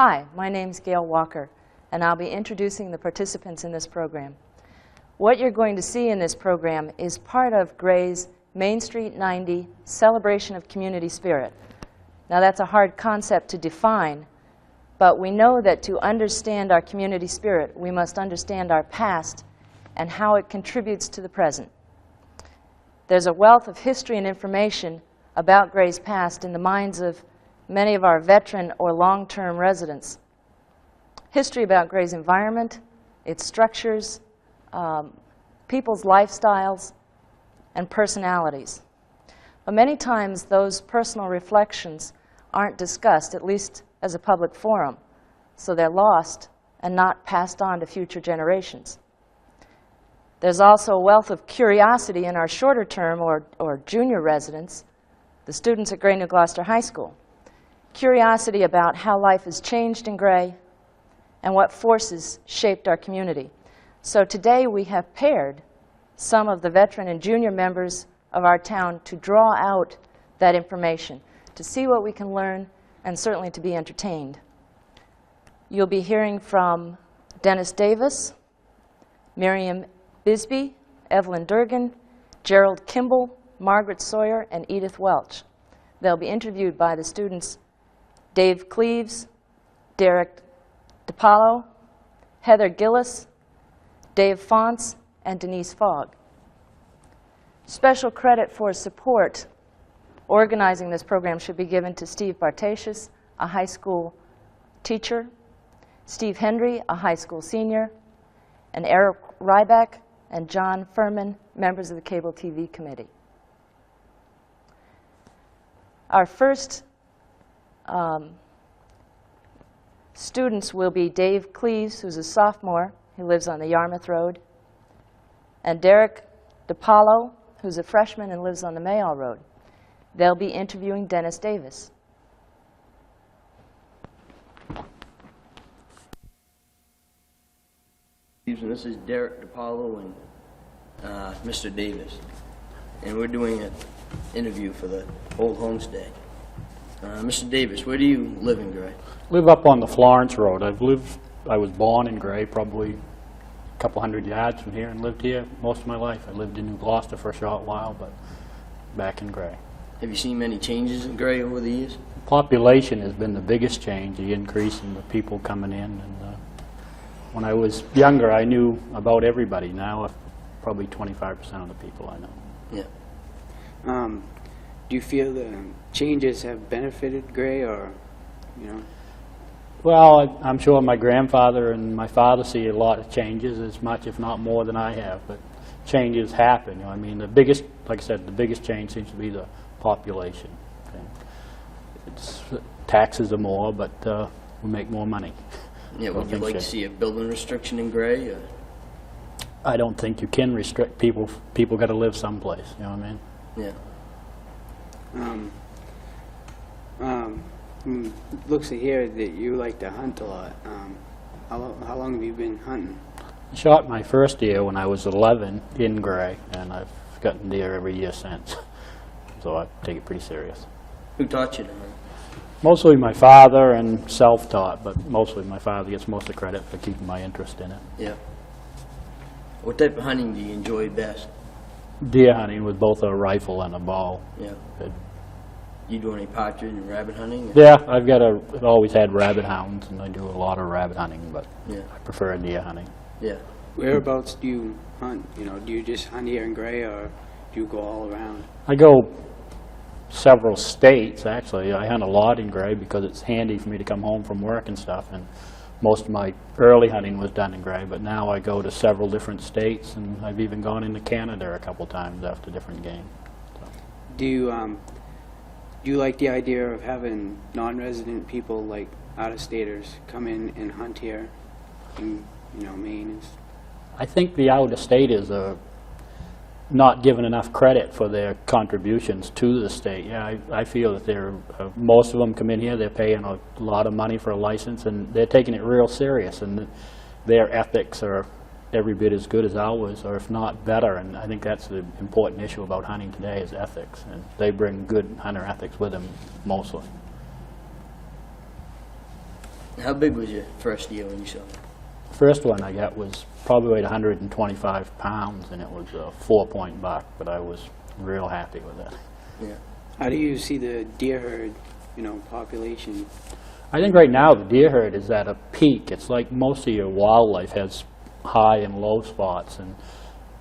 Hi, my name's Gail Walker, and I'll be introducing the participants in this program. What you're going to see in this program is part of Gray's Main Street 90 Celebration of Community Spirit. Now, that's a hard concept to define, but we know that to understand our community spirit, we must understand our past and how it contributes to the present. There's a wealth of history and information about Gray's past in the minds of many of our veteran or long-term residents. History about Gray's environment, its structures, people's lifestyles, and personalities. But many times those personal reflections aren't discussed, at least as a public forum, so they're lost and not passed on to future generations. There's also a wealth of curiosity in our shorter term or junior residents, the students at Gray New Gloucester High School. Curiosity about how life has changed in Gray and what forces shaped our community. So today we have paired some of the veteran and junior members of our town to draw out that information, to see what we can learn, and certainly to be entertained. You'll be hearing from Dennis Davis, Miriam Bisbee, Evelyn Durgin, Gerald Kimball, Margaret Sawyer, and Edith Welch. They'll be interviewed by the students Dave Cleaves, Derrick DiPaolo, Heather Gillis, Dave Faunce, and Denise Fogg. Special credit for support organizing this program should be given to Steve Bartasius, a high school teacher, Steve Hendry, a high school senior, and Eric Ryback and John Furman, members of the Cable TV Committee. Our first students will be Dave Cleaves, who's a sophomore, who lives on the Yarmouth Road, and Derrick DiPaolo, who's a freshman and lives on the Mayall Road. They'll be interviewing Dennis Davis. And this is Derrick DiPaolo and Mr. Davis. And we're doing an interview for the Old Homestead. Mr. Davis, where do you live in Gray? Live up on the Florence Road. I was born in Gray, probably a couple hundred yards from here, and lived here most of my life. I lived in New Gloucester for a short while, but back in Gray. Have you seen many changes in Gray over the years? Population has been the biggest change, the increase in the people coming in. And when I was younger, I knew about everybody. Now, probably 25% of the people I know. Yeah. Do you feel the changes have benefited Gray, or, you know? Well, I'm sure my grandfather and my father see a lot of changes, as much, if not more, than I have. But changes happen. You know, I mean, the biggest, like I said, the biggest change seems to be the population. Okay? Taxes are more, but we make more money. Yeah, would you like to see a building restriction in Gray? Or? I don't think you can restrict people. People got to live someplace. You know what I mean? Yeah. Looks like here that you like to hunt a lot. How long have you been hunting? I shot my first deer when I was 11 in Gray, and I've gotten deer every year since. So I take it pretty serious. Who taught you to hunt? Mostly my father, and self-taught, but mostly my father gets most of the credit for keeping my interest in it. Yeah. What type of hunting do you enjoy best? Deer hunting with both a rifle and a bow. Yeah. Good. You do any partridge and rabbit hunting? Yeah, I've always had rabbit hounds, and I do a lot of rabbit hunting, but yeah. I prefer deer hunting. Yeah. Whereabouts do you hunt? You know, do you just hunt here in Gray, or do you go all around? I go several states, actually. I hunt a lot in Gray because it's handy for me to come home from work and stuff, and most of my early hunting was done in Gray, but now I go to several different states, and I've even gone into Canada a couple times after different game. So. Do you like the idea of having non-resident people, like out-of-staters, come in and hunt here in, you know, Maine? I think the out-of-staters are not given enough credit for their contributions to the state. Yeah, I feel that they're most of them come in here, they're paying a lot of money for a license, and they're taking it real serious, and their ethics are every bit as good as ours, or if not better. And I think that's the important issue about hunting today, is ethics, and they bring good hunter ethics with them mostly. How big was your first deer when you saw it? First one I got was probably weighed 125 pounds, and it was a 4-point buck, but I was real happy with it. Yeah. How do you see the deer herd, population? I think right now the deer herd is at a peak. It's like most of your wildlife has high and low spots, and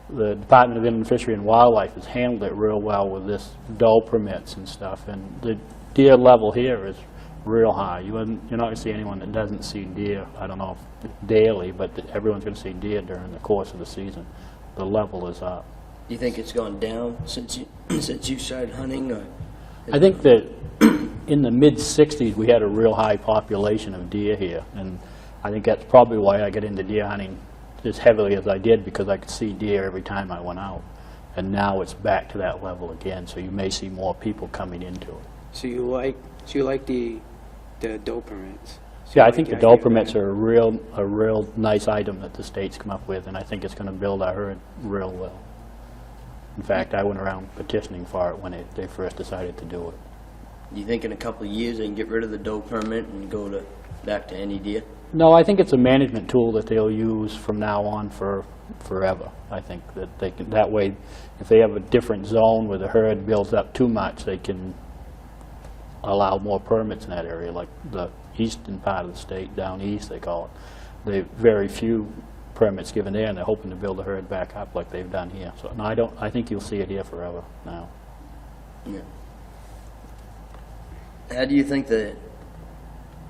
the Department of Inland Fishery and Wildlife has handled it real well with this doe permits and stuff, and the deer level here is real high. You're not going to see anyone that doesn't see deer, I don't know if daily, but everyone's going to see deer during the course of the season. The level is up. Do you think it's gone down since you started hunting? Or I think that in the mid-'60s we had a real high population of deer here, and I think that's probably why I got into deer hunting as heavily as I did, because I could see deer every time I went out. And now it's back to that level again, so you may see more people coming into it. So you like the doe permits? So Yeah, I you think the like doe idea of permits that? are a real nice item that the state's come up with, and I think it's going to build our herd real well. In fact, I went around petitioning for it when they first decided to do it. do you think in a couple of years they can get rid of the doe permit and go back to any deer? No, I think it's a management tool that they'll use from now on forever. I think that they can, that way, if they have a different zone where the herd builds up too much, they can allow more permits in that area, like the eastern part of the state, down east they call it. They have very few permits given there, and they're hoping to build the herd back up like they've done here. So no, I think you'll see it here forever now. Yeah. How do you think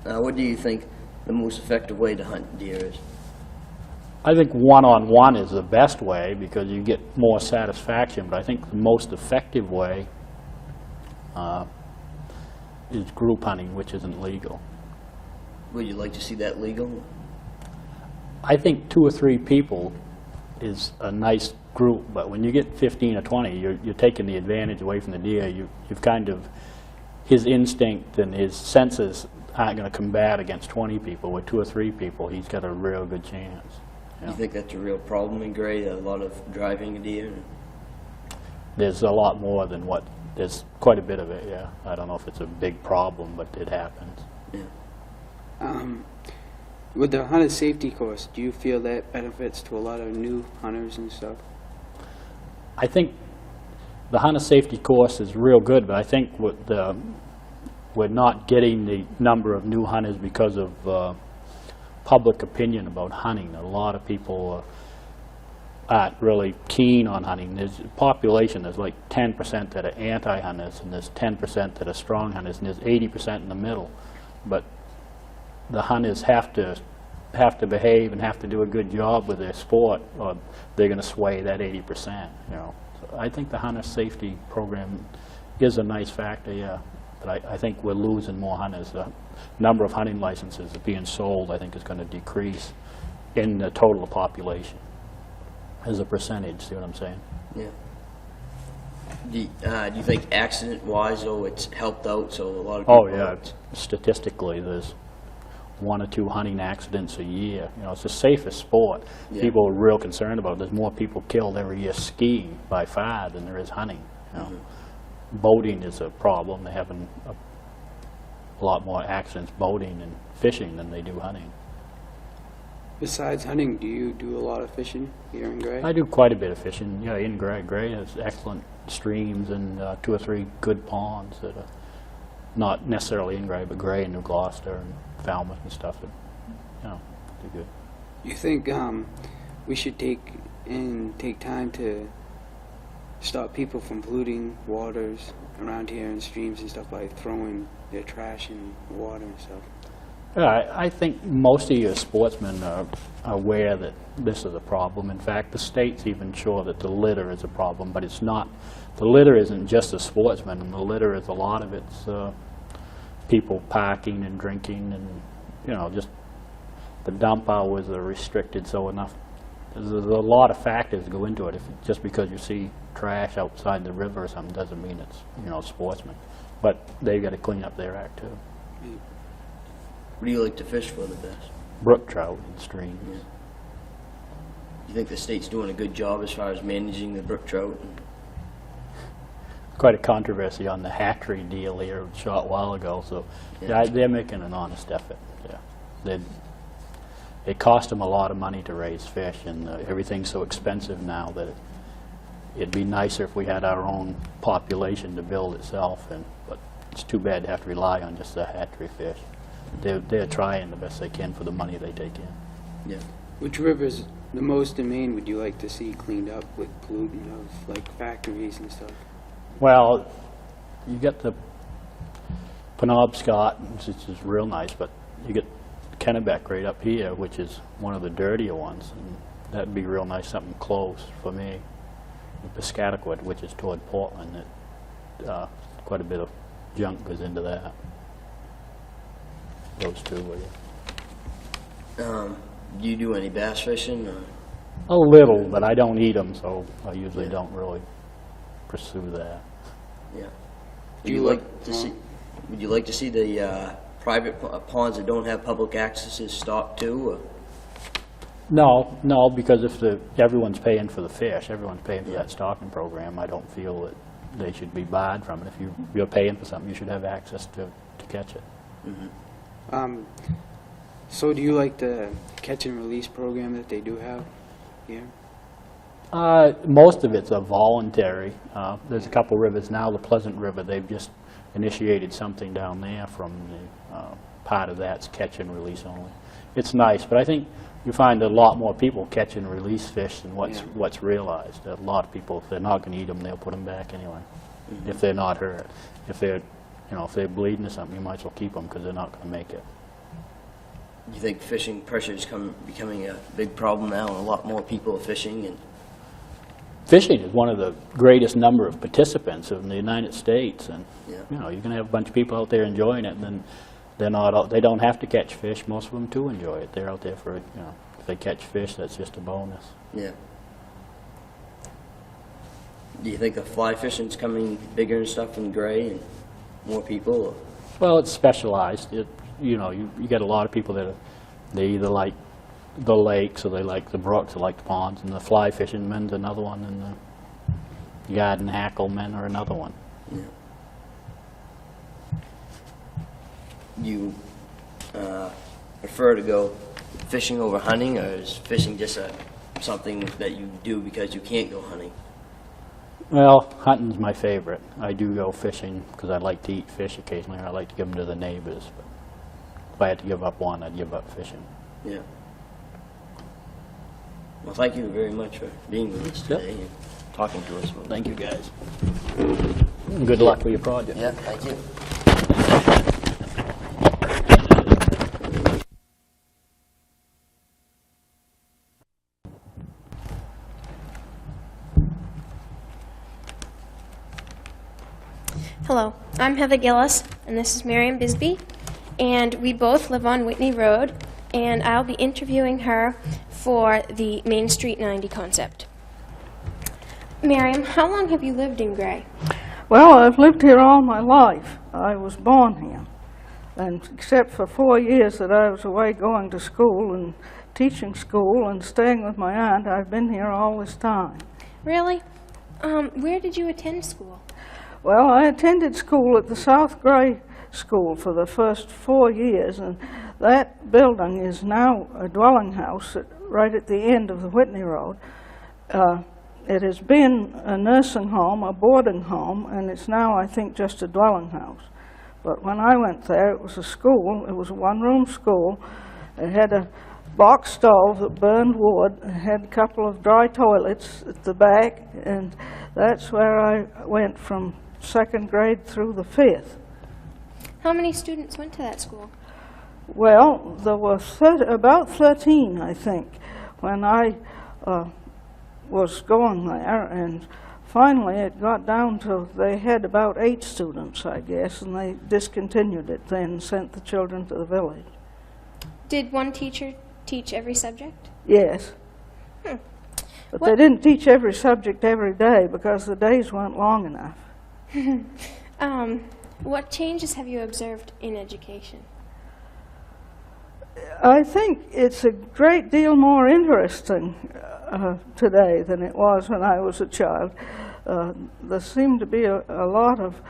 what do you think the most effective way to hunt deer is? I think one-on-one is the best way because you get more satisfaction, but I think the most effective way is group hunting, which isn't legal. Would you like to see that legal? I think 2 or 3 people is a nice group, but when you get 15 or 20, you're taking the advantage away from the deer. You've kind of, his instinct and his senses aren't going to combat against 20 people. With 2 or 3 people, he's got a real good chance. Do you think that's a real problem in Gray, a lot of driving a deer? There's a lot more than what, there's quite a bit of it, yeah. I don't know if it's a big problem, but it happens. Yeah. With the hunter safety course, do you feel that benefits to a lot of new hunters and stuff? I think the hunter safety course is real good, but I think we're not getting the number of new hunters because of public opinion about hunting. A lot of people aren't really keen on hunting. There's a population, there's like 10% that are anti-hunters, and there's 10% that are strong hunters, and there's 80% in the middle. But the hunters have to behave and have to do a good job with their sport, or they're going to sway that 80%. So I think the hunter safety program is a nice factor, yeah. But I think we're losing more hunters. The number of hunting licenses being sold, I think, is going to decrease in the total population as a percentage. See what I'm saying? Yeah. Do you think accident-wise, though, it's helped out? So a lot of Oh people yeah. Statistically, there's 1 or 2 hunting accidents a year. It's the safest sport. Yeah. People are real concerned about it. There's more people killed every year skiing by far than there is hunting. Boating is a problem. They're having a lot more accidents boating and fishing than they do hunting. Besides hunting, do you do a lot of fishing here in Gray? I do quite a bit of fishing. Yeah, in Gray. Gray has excellent streams and 2 or 3 good ponds that are not necessarily in Gray, but Gray and New Gloucester and Falmouth and stuff. They're good. You think we should take time to stop people from polluting waters around here and streams and stuff by throwing their trash in water and stuff? Yeah, I think most of your sportsmen are aware that this is a problem. In fact, the state's even sure that the litter is a problem, but it's not. The litter isn't just the sportsmen, and the litter is a lot of it's people parking and drinking, and just the dump hours are restricted, so enough. There's a lot of factors that go into it. Just because you see trash outside the river or something doesn't mean it's sportsmen, but they've got to clean up their act too. What do you like to fish for the best? Brook trout and streams. Yeah. You think the state's doing a good job as far as managing the brook trout? Quite a controversy on the hatchery deal here a short while ago, so yeah, they're making an honest effort. Yeah. it cost them a lot of money to raise fish, and everything's so expensive now that it'd be nicer if we had our own population to build itself, but it's too bad to have to rely on just the hatchery fish. They're trying the best they can for the money they take in. Yeah. Which rivers the most in Maine would you like to see cleaned up with pollutant of like factories and stuff? Well, you get the Penobscot, which is real nice, but you get Kennebec right up here, which is one of the dirtier ones, and that'd be real nice, something close for me. Piscataqua, which is toward Portland, quite a bit of junk goes into that. Those two, will you? Do you do any bass fishing? Or? A little, but I don't eat them, so I usually don't really pursue that. Yeah. Would you like to see? Would you like to see the private ponds that don't have public access stopped too? Or? No, because if everyone's paying for the fish, everyone's paying for that stocking program, I don't feel that they should be barred from it. If you're paying for something, you should have access to catch it. Mm-hmm. So do you like the catch and release program that they do have here? Most of it's a voluntary. There's a couple rivers now. The Pleasant River, they've just initiated something down there from the part of that's catch and release only. It's nice, but I think you find a lot more people catch and release fish than what's realized. A lot of people, if they're not going to eat them, they'll put them back anyway. Mm-hmm. If they're not hurt, if they're bleeding or something, you might as well keep them because they're not going to make it. Do you think fishing pressure is becoming a big problem now, and a lot more people are fishing? And fishing is one of the greatest number of participants in the United States, and you're going to have a bunch of people out there enjoying it, and then they don't have to catch fish. Most of them do enjoy it. They're out there for if they catch fish, that's just a bonus. Yeah. Do you think the fly fishing's coming bigger and stuff in Gray and more people? Or? Well, it's specialized. You get a lot of people that they either like the lakes or they like the brooks or like the ponds, and the fly fishing men's another one, and the garden hackle men are another one. Yeah. You prefer to go fishing over hunting, or is fishing just something that you do because you can't go hunting? Well, hunting's my favorite. I do go fishing because I like to eat fish occasionally, or I like to give them to the neighbors. But if I had to give up one, I'd give up fishing. Yeah. Well, thank you very much for being with us today and talking to us. Thank you, guys. Good luck with your project. Yeah, thank you. Hello, I'm Heather Gillis, and this is Miriam Bisbee, and we both live on Whitney Road, and I'll be interviewing her for the Main Street 90 concept. Miriam, how long have you lived in Gray? Well, I've lived here all my life. I was born here, and except for 4 years that I was away going to school and teaching school and staying with my aunt, I've been here all this time. Really? Where did you attend school? Well, I attended school at the South Gray School for the first 4 years, and that building is now a dwelling house right at the end of the Whitney Road. It has been a nursing home, a boarding home, and it's now, I think, just a dwelling house. But when I went there, it was a school. It was a one-room school. It had a box stove that burned wood. It had a couple of dry toilets at the back, and that's where I went from second grade through the 5th. How many students went to that school? Well, there were about 13, I think, when I was going there, and finally it got down to they had about 8 students, I guess, and they discontinued it then and sent the children to the village. Did one teacher teach every subject? Yes. But they didn't teach every subject every day because the days weren't long enough. What changes have you observed in education? I think it's a great deal more interesting today than it was when I was a child. There seemed to be a lot of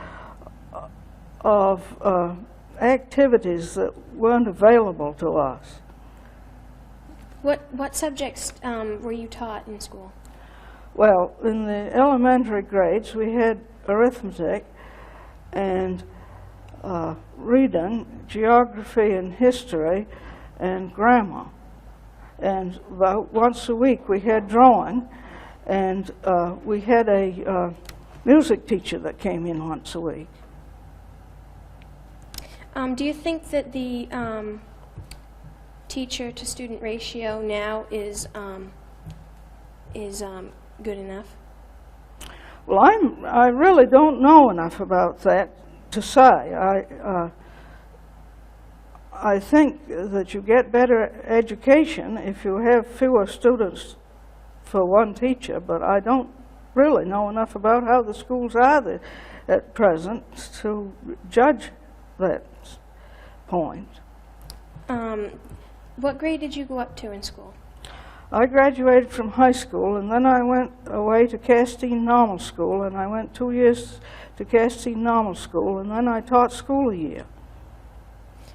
activities that weren't available to us. What subjects were you taught in school? Well, in the elementary grades, we had arithmetic and reading, geography and history, and grammar. And about once a week we had drawing, and we had a music teacher that came in once a week. Do you think that the teacher-to-student ratio now is good enough? Well, I really don't know enough about that to say. I think that you get better education if you have fewer students for one teacher, but I don't really know enough about how the schools are at present to judge that point. What grade did you go up to in school? I graduated from high school, and then I went away to Castine Normal School, and I went 2 years to Castine Normal School, and then I taught school a year.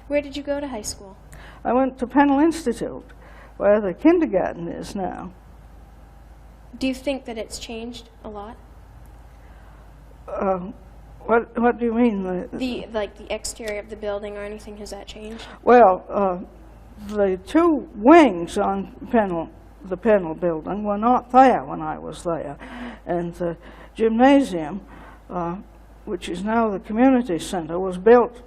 Where did you go to high school? I went to Pennell Institute, where the kindergarten is now. Do you think that it's changed a lot? What do you mean? The exterior of the building or anything, has that changed? Well, the two wings on the Pennell building were not there when I was there, and the gymnasium, which is now the community center, was built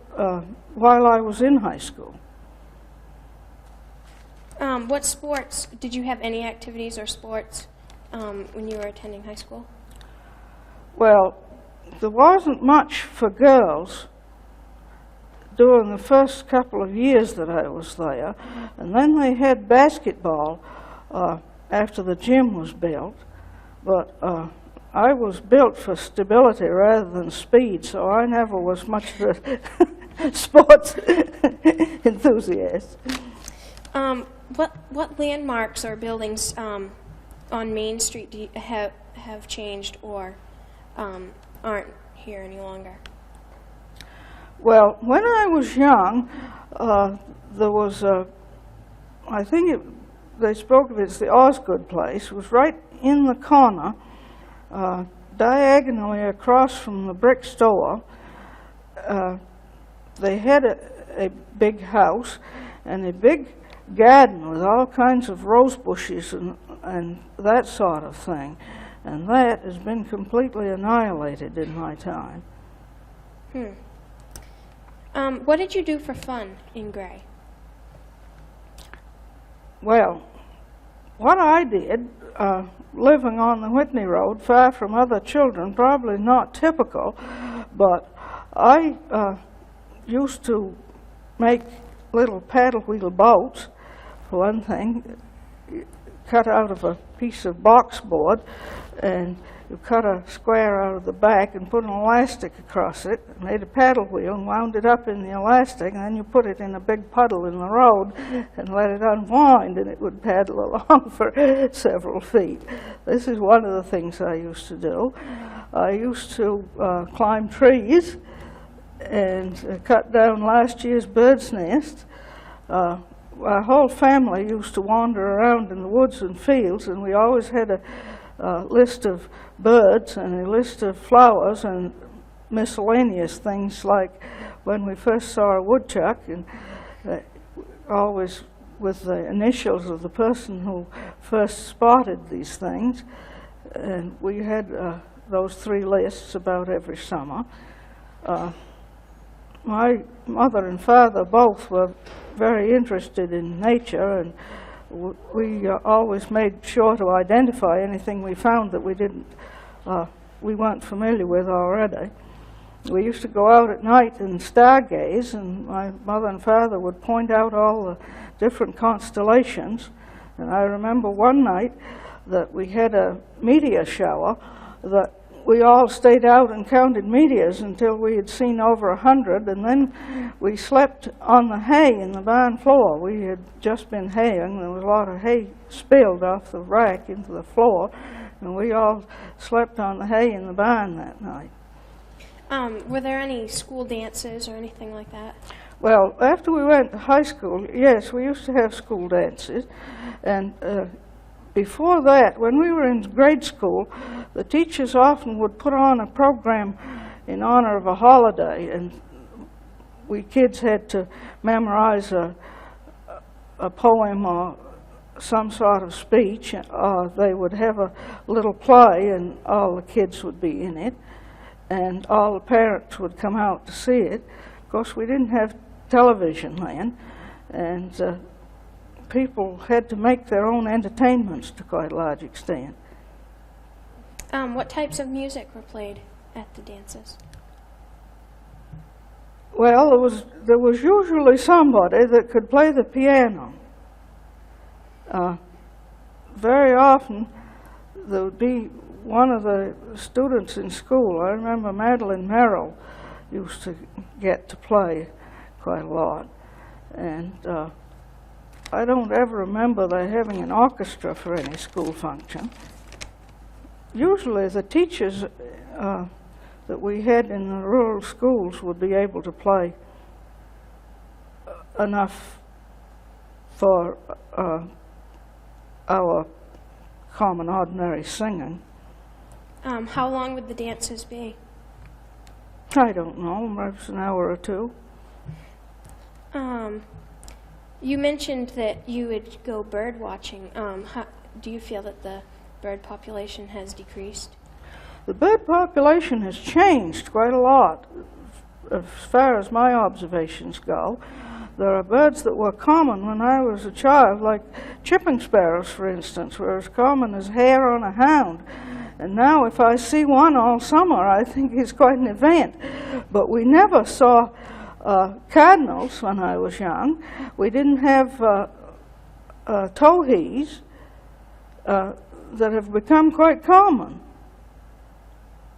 while I was in high school. What sports, did you have any activities or sports when you were attending high school? Well, there wasn't much for girls during the first couple of years that I was there, and then they had basketball after the gym was built, but I was built for stability rather than speed, so I never was much of a sports enthusiast. What landmarks or buildings on Main Street do you have changed or aren't here any longer? Well, when I was young, there was I think they spoke of it as the Osgood place. It was right in the corner, diagonally across from the brick store. They had a big house and a big garden with all kinds of rose bushes and that sort of thing. And that has been completely annihilated in my time. What did you do for fun in Gray? Well, what I did, living on the Whitney Road, far from other children, probably not typical, but I used to make little paddle wheel boats, for one thing, cut out of a piece of boxboard, and you cut a square out of the back and put an elastic across it, made a paddle wheel and wound it up in the elastic, and then you put it in a big puddle in the road and let it unwind, and it would paddle along for several feet. This is one of the things I used to do. I used to climb trees and cut down last year's bird's nest. Our whole family used to wander around in the woods and fields, and we always had a list of birds and a list of flowers and miscellaneous things, like when we first saw a woodchuck, and always with the initials of the person who first spotted these things. And we had those three lists about every summer. My mother and father both were very interested in nature, and we always made sure to identify anything we found that we weren't familiar with already. We used to go out at night and stargaze, and my mother and father would point out all the different constellations. And I remember one night that we had a meteor shower that we all stayed out and counted meteors until we had seen over 100, and then we slept on the hay in the barn floor. We had just been haying. There was a lot of hay spilled off the rack into the floor, and we all slept on the hay in the barn that night. Were there any school dances or anything like that? Well, after we went to high school, yes, we used to have school dances. And before that, when we were in grade school, the teachers often would put on a program in honor of a holiday, and we kids had to memorize a poem or some sort of speech. They would have a little play, and all the kids would be in it, and all the parents would come out to see it. Of course, we didn't have television then, and people had to make their own entertainments to quite a large extent. What types of music were played at the dances? Well, there was usually somebody that could play the piano. Very often, there would be one of the students in school. I remember Madeline Merrill used to get to play quite a lot. And I don't ever remember there having an orchestra for any school function. Usually the teachers that we had in the rural schools would be able to play enough for our common ordinary singing. How long would the dances be? I don't know, perhaps an hour or two. You mentioned that you would go bird watching. Do you feel that the bird population has decreased? The bird population has changed quite a lot as far as my observations go. There are birds that were common when I was a child, like chipping sparrows, for instance, were as common as hair on a hound. And now if I see one all summer, I think it's quite an event. But we never saw cardinals when I was young. We didn't have towhees that have become quite common.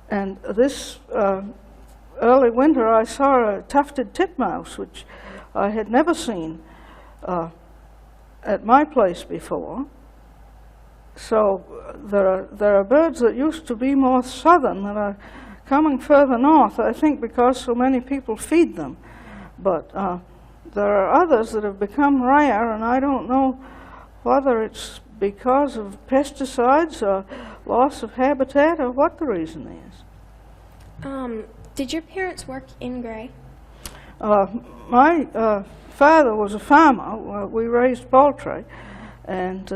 And this early winter I saw a tufted titmouse, which I had never seen at my place before. So there are birds that used to be more southern that are coming further north, I think because so many people feed them. But there are others that have become rare, and I don't know whether it's because of pesticides or loss of habitat or what the reason is. Did your parents work in Gray? My father was a farmer. We raised poultry, and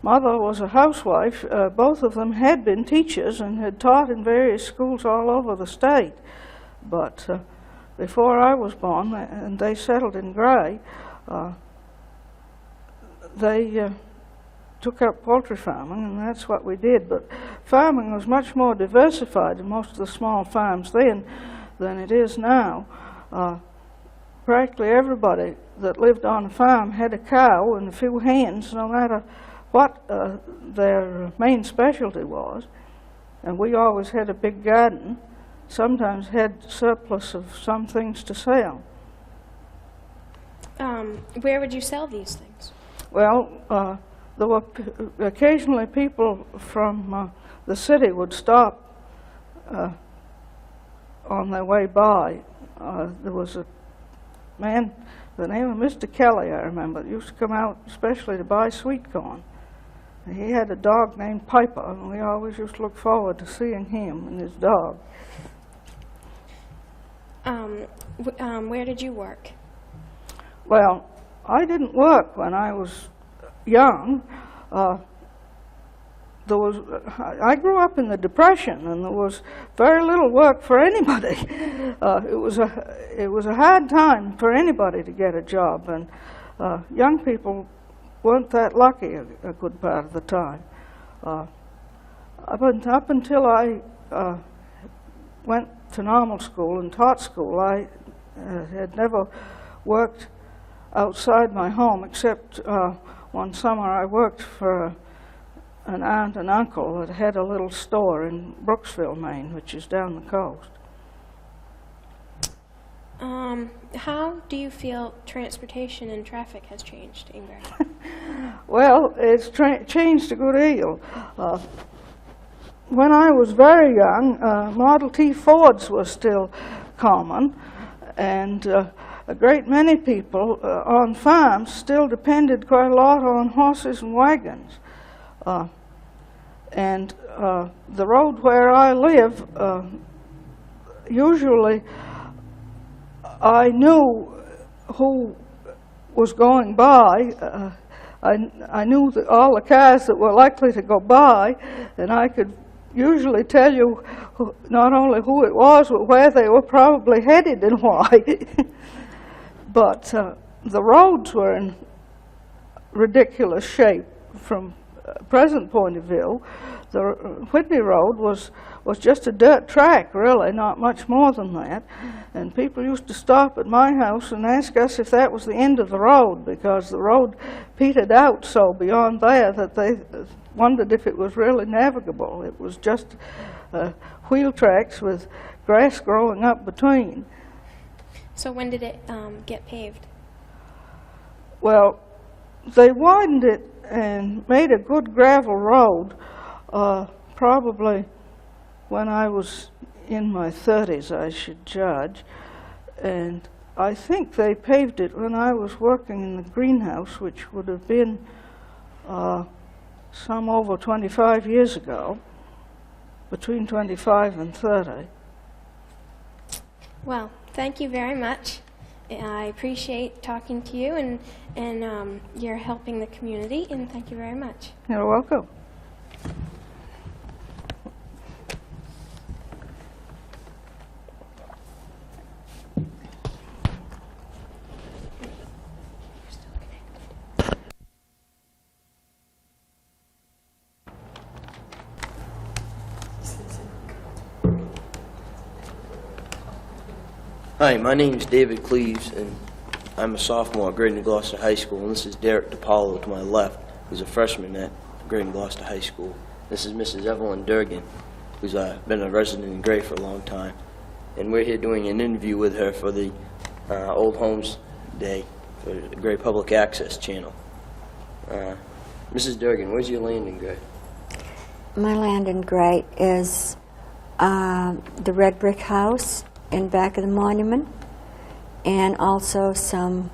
mother was a housewife. Both of them had been teachers and had taught in various schools all over the state. But before I was born, and they settled in Gray, they took up poultry farming, and that's what we did. But farming was much more diversified in most of the small farms then than it is now. Practically everybody that lived on a farm had a cow and a few hens, no matter what their main specialty was. And we always had a big garden, sometimes had surplus of some things to sell. Where would you sell these things? Well, there were occasionally people from the city would stop on their way by. There was a man, the name of Mr. Kelly, I remember, used to come out especially to buy sweet corn. And he had a dog named Piper, and we always used to look forward to seeing him and his dog. Where did you work? Well, I didn't work when I was young. I grew up in the Depression, and there was very little work for anybody. It was a hard time for anybody to get a job, and young people weren't that lucky a good part of the time. Up until I went to normal school and taught school, I had never worked outside my home, except one summer I worked for an aunt and uncle that had a little store in Brooksville, Maine, which is down the coast. How do you feel transportation and traffic has changed in Gray? Well, it's changed a good deal. When I was very young, Model T Fords were still common, and a great many people on farms still depended quite a lot on horses and wagons. And the road where I live, usually I knew who was going by. I knew all the cars that were likely to go by, and I could usually tell you not only who it was, but where they were probably headed and why. But the roads were in ridiculous shape from present point of view. The Whitney Road was just a dirt track, really, not much more than that. And people used to stop at my house and ask us if that was the end of the road, because the road petered out so beyond there that they wondered if it was really navigable. It was just wheel tracks with grass growing up between. So when did it get paved? Well, they widened it and made a good gravel road probably when I was in my 30s, I should judge. And I think they paved it when I was working in the greenhouse, which would have been some over 25 years ago, between 25 and 30. Well, thank you very much. I appreciate talking to you, and you're helping the community, and thank you very much. You're welcome. Hi, my name is David Cleaves, and I'm a sophomore at Great New Gloucester High School, and this is Derrick DiPaolo to my left, who's a freshman at Great New Gloucester High School. This is Mrs. Evelyn Durgin, who's been a resident in Gray for a long time, and we're here doing an interview with her for the Old Homes Day for the Gray Public Access Channel. Mrs. Durgin, where's your land in Gray? My land in Gray is the red brick house in back of the monument, and also some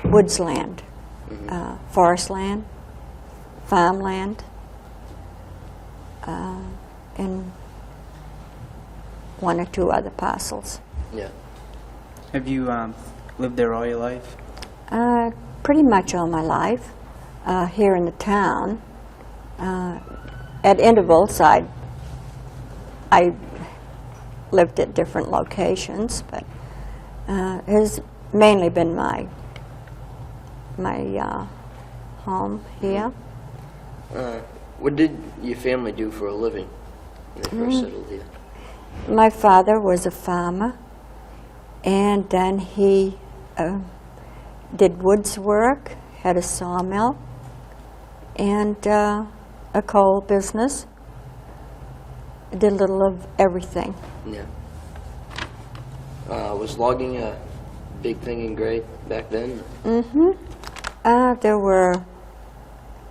woods land, forest land, farmland, and one or two other parcels. Yeah. Have you lived there all your life? Pretty much all my life here in the town. At intervals, I lived at different locations, but it has mainly been my home here. What did your family do for a living when they first settled here? My father was a farmer, and then he did woods work, had a sawmill, and a coal business. Did a little of everything. Yeah. Was logging a big thing in Gray back then? There were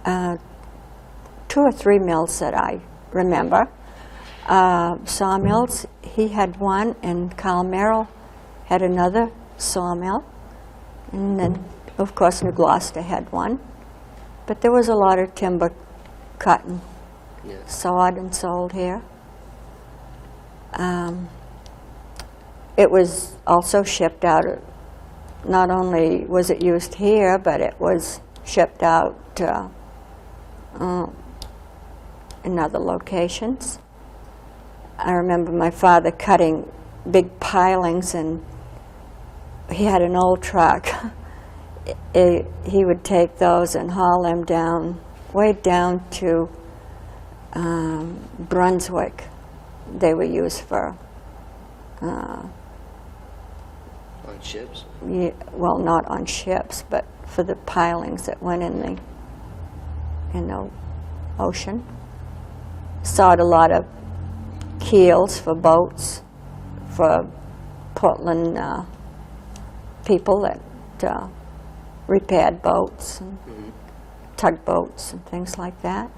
2 or 3 mills that I remember. Sawmills, he had one, and Carl Merrill had another sawmill. And then, of course, New Gloucester had one. But there was a lot of timber cut and sawed and sold here. It was also shipped out. Not only was it used here, but it was shipped out in other locations. I remember my father cutting big pilings, and he had an old truck. He would take those and haul them down, way down to Brunswick. They were used for On ships? well, not on ships, but for the pilings that went in the ocean. Sawed a lot of keels for boats, for Portland people that repaired boats and tugboats and things like that.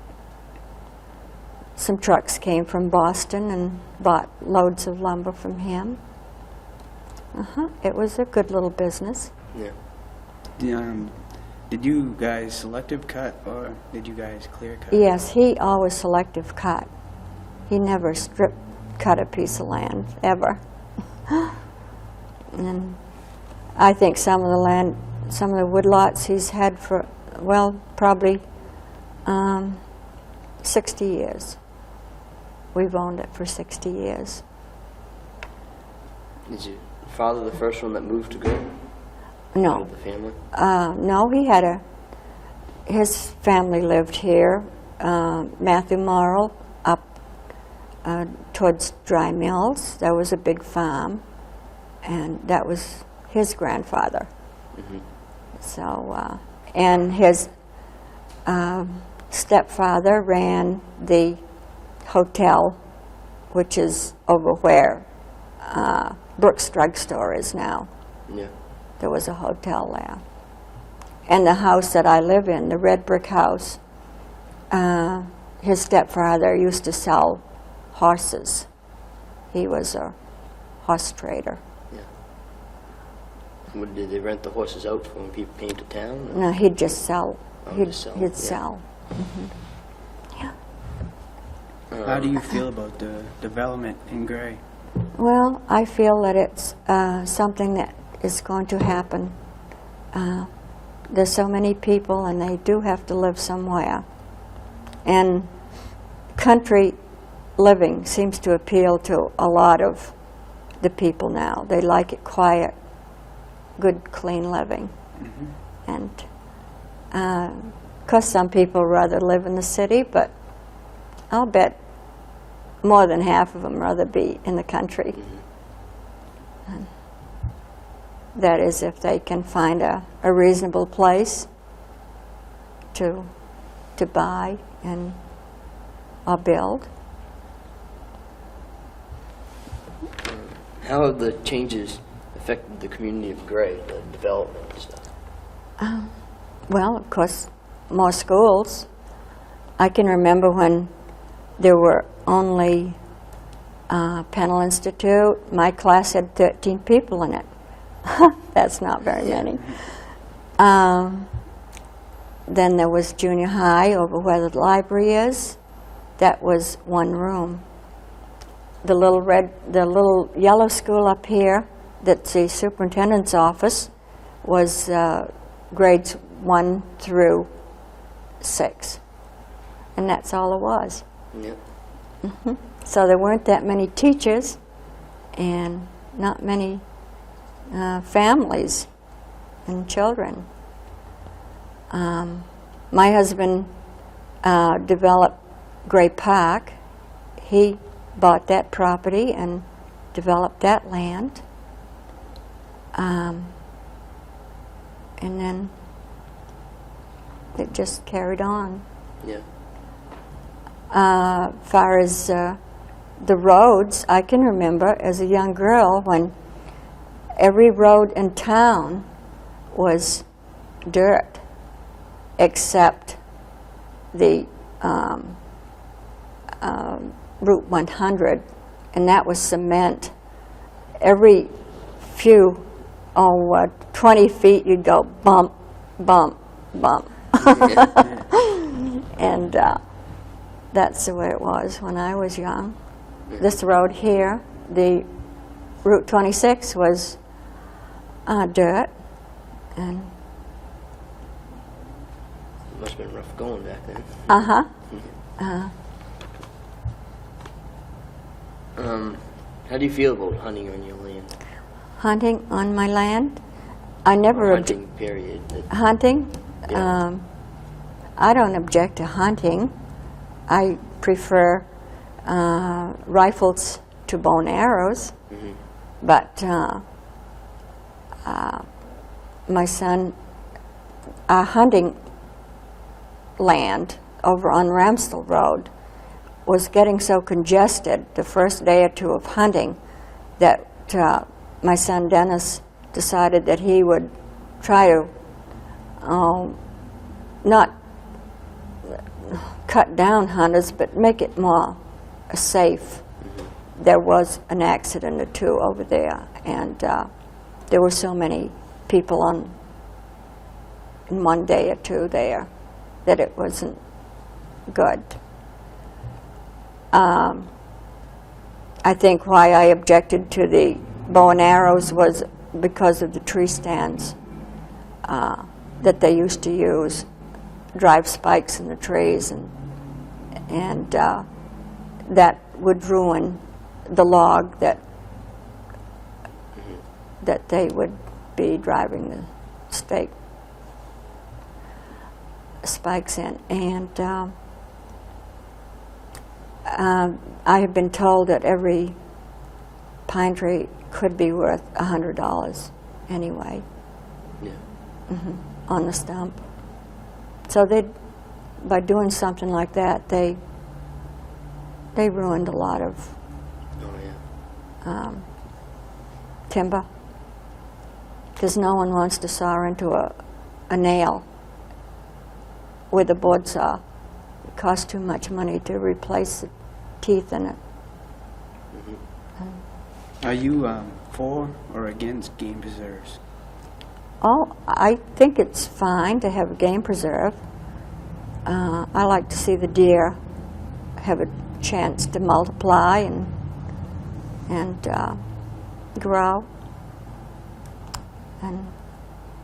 Some trucks came from Boston and bought loads of lumber from him. It was a good little business. Yeah. Did you guys selective cut or did you guys clear cut? Yes, he always selective cut. He never strip cut a piece of land, ever. And I think some of the woodlots he's had for, well, probably 60 years. We've owned it for 60 years. Is your father the first one that moved to Gray? No. With the family? No, his family lived here. Matthew Morrill up towards Dry Mills. There was a big farm, and that was his grandfather. So, and his stepfather ran the hotel, which is over where Brooks Drugstore is now. Yeah. There was a hotel there. And the house that I live in, the red brick house, his stepfather used to sell horses. He was a horse trader. Yeah. Did they rent the horses out for when people came to town? Or? No, he'd just sell. He'd Yeah. sell. Yeah. How do you feel about the development in Gray? Well, I feel that it's something that is going to happen. There's so many people, and they do have to live somewhere. And country living seems to appeal to a lot of the people now. They like it quiet, good, clean living. And of course, some people rather live in the city, but I'll bet more than half of them rather be in the country. And that is, if they can find a reasonable place to buy and or build. How have the changes affected the community of Gray, the development and stuff? Well, of course, more schools. I can remember when there were only Pennell Institute. My class had 13 people in it. That's not very many. Then there was junior high over where the library is. That was one room. The little yellow school up here, that's the superintendent's office, was grades 1 through 6. And that's all it was. Yeah. So there weren't that many teachers and not many families and children. My husband developed Gray Park. He bought that property and developed that land. And then it just carried on. Yeah. Far as the roads, I can remember as a young girl when every road in town was dirt except the Route 100, and that was cement. Every few, 20 feet you'd go bump, bump, bump. And that's the way it was when I was young. This road here, the Route 26 was dirt, and It must have been rough going back then. How do you feel about hunting on your land? hunting on my land. I never Hunting, period. hunting. Yeah. I don't object to hunting. I prefer rifles to bow and arrows, but my son, our hunting land over on Ramsdell Road was getting so congested the first day or two of hunting that my son Dennis decided that he would try to not cut down hunters, but make it more safe. There was an accident or two over there, and there were so many people on in one day or two there that it wasn't good. I think why I objected to the bow and arrows was because of the tree stands that they used to use, drive spikes in the trees, and that would ruin the log that they would be driving the stake spikes in. And I have been told that every pine tree could be worth $100 anyway. Yeah. On the stump. So by doing something like that, they ruined a lot of timber, because no one wants to saw into a nail with a board saw. It costs too much money to replace the teeth in it. Are you for or against game preserves? Oh, I think it's fine to have a game preserve. I like to see the deer have a chance to multiply and grow. And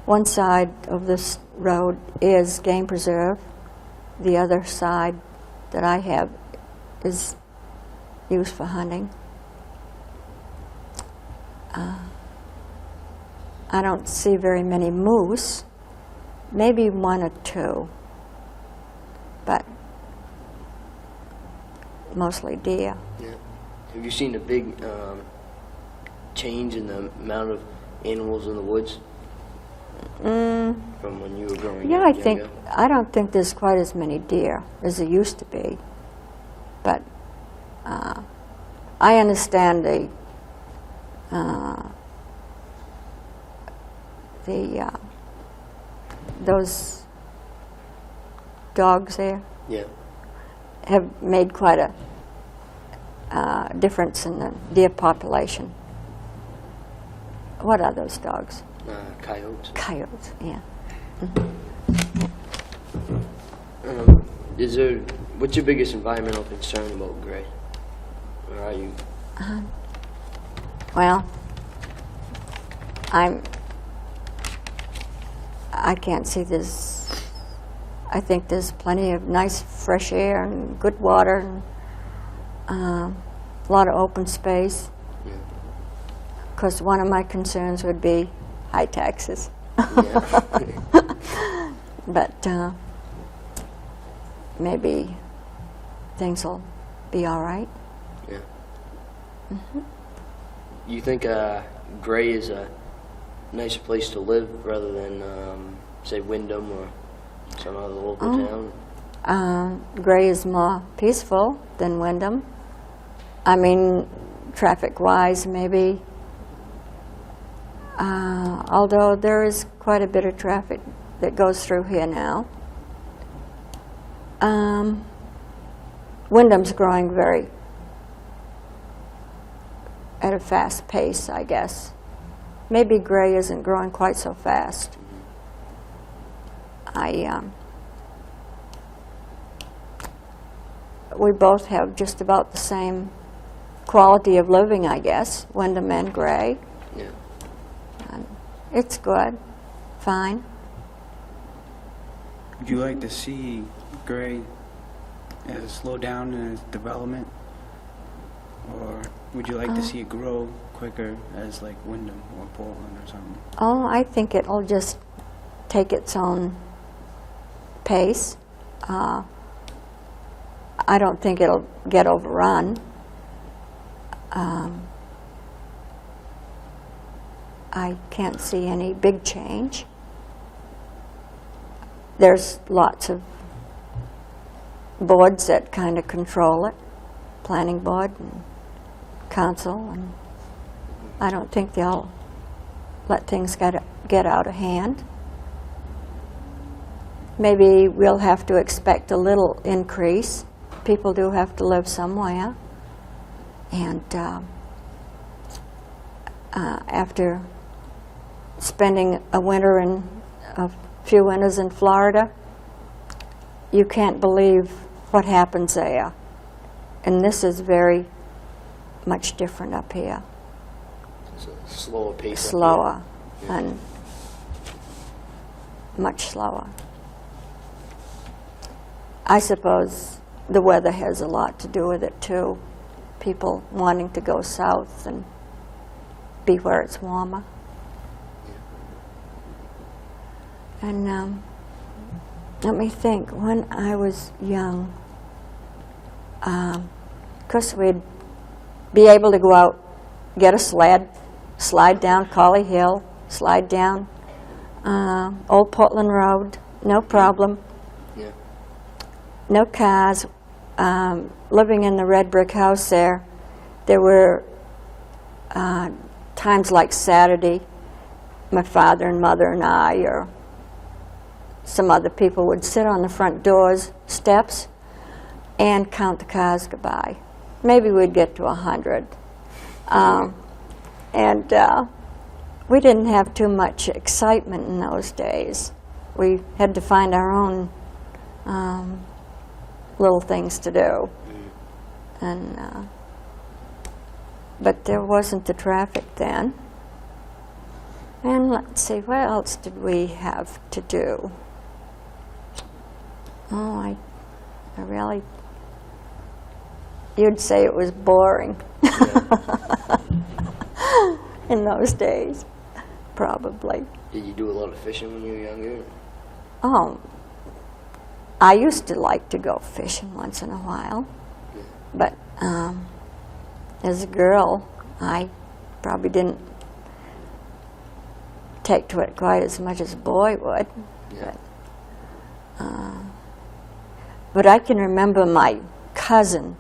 one side of this road is game preserve. The other side that I have is used for hunting. I don't see very many moose, maybe one or two, but mostly deer. Yeah. Have you seen a big change in the amount of animals in the woods from when you were growing Yeah, up? I don't think there's quite as many deer as there used to be, but I understand those dogs there have made quite a difference in the deer population. What are those dogs? Coyotes. Coyotes, yeah. What's your biggest environmental concern about gray? Where are you? Well, I can't see this. I think there's plenty of nice fresh air and good water and a lot of open space. Because one of my concerns would be high taxes. But maybe things will be all right. Yeah. You think Gray is a nicer place to live rather than, say, Wyndham or some other local town? Gray is more peaceful than Wyndham. I mean, traffic-wise, maybe. Although there is quite a bit of traffic that goes through here now. Wyndham's growing at a fast pace, I guess. Maybe Gray isn't growing quite so fast. We both have just about the same quality of living, I guess, Wyndham and Gray. Yeah. It's good, fine. Would you like to see Gray slow down in its development? Or would you like to see it grow quicker as like Wyndham or Portland or something? Oh, I think it'll just take its own pace. I don't think it'll get overrun. I can't see any big change. There's lots of boards that kind of control it, planning board and council, and I don't think they'll let things get out of hand. Maybe we'll have to expect a little increase. People do have to live somewhere, and after spending a few winters in Florida, you can't believe what happens there. And this is very much different up here. It's a slower pace. Slower and much slower. I suppose the weather has a lot to do with it too. People wanting to go south and be where it's warmer. And let me think, when I was young, of course we'd be able to go out, get a sled, slide down Collie Hill, slide down Old Portland Road, no problem. Yeah. No cars. Living in the red brick house there were times like Saturday, my father and mother and I, or some other people, would sit on the front doors, steps, and count the cars go by. Maybe we'd get to 100. And we didn't have too much excitement in those days. We had to find our own little things to do. And but there wasn't the traffic then. And let's see, what else did we have to do? Oh, I really, you'd say it was boring in those days, probably. Did you do a lot of fishing when you were younger? Oh, I used to like to go fishing once in a while, but as a girl, I probably didn't take to it quite as much as a boy would. Yeah. But I can remember my cousin,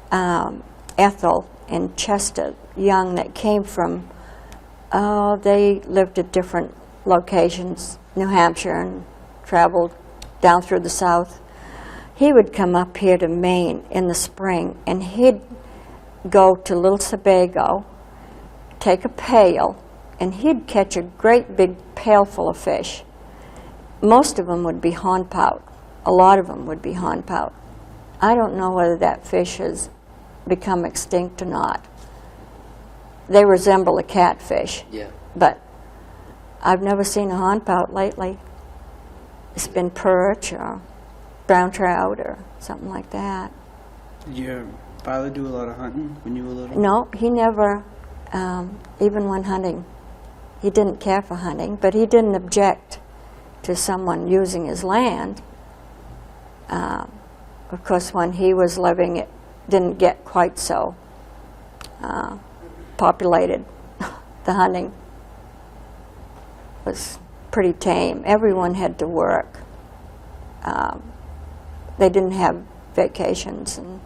Ethel in Chester, young, that came from, they lived at different locations, New Hampshire, and traveled down through the South. He would come up here to Maine in the spring, and he'd go to Little Sebago, take a pail, and he'd catch a great big pail full of fish. Most of them would be hornpout. A lot of them would be hornpout. I don't know whether that fish has become extinct or not. They resemble a catfish. Yeah. But I've never seen a hornpout lately. It's been perch or brown trout or something like that. Did your father do a lot of hunting when you were little? No, he never, even when hunting, he didn't care for hunting, but he didn't object to someone using his land. Of course, when he was living, it didn't get quite so populated. The hunting was pretty tame. Everyone had to work. They didn't have vacations and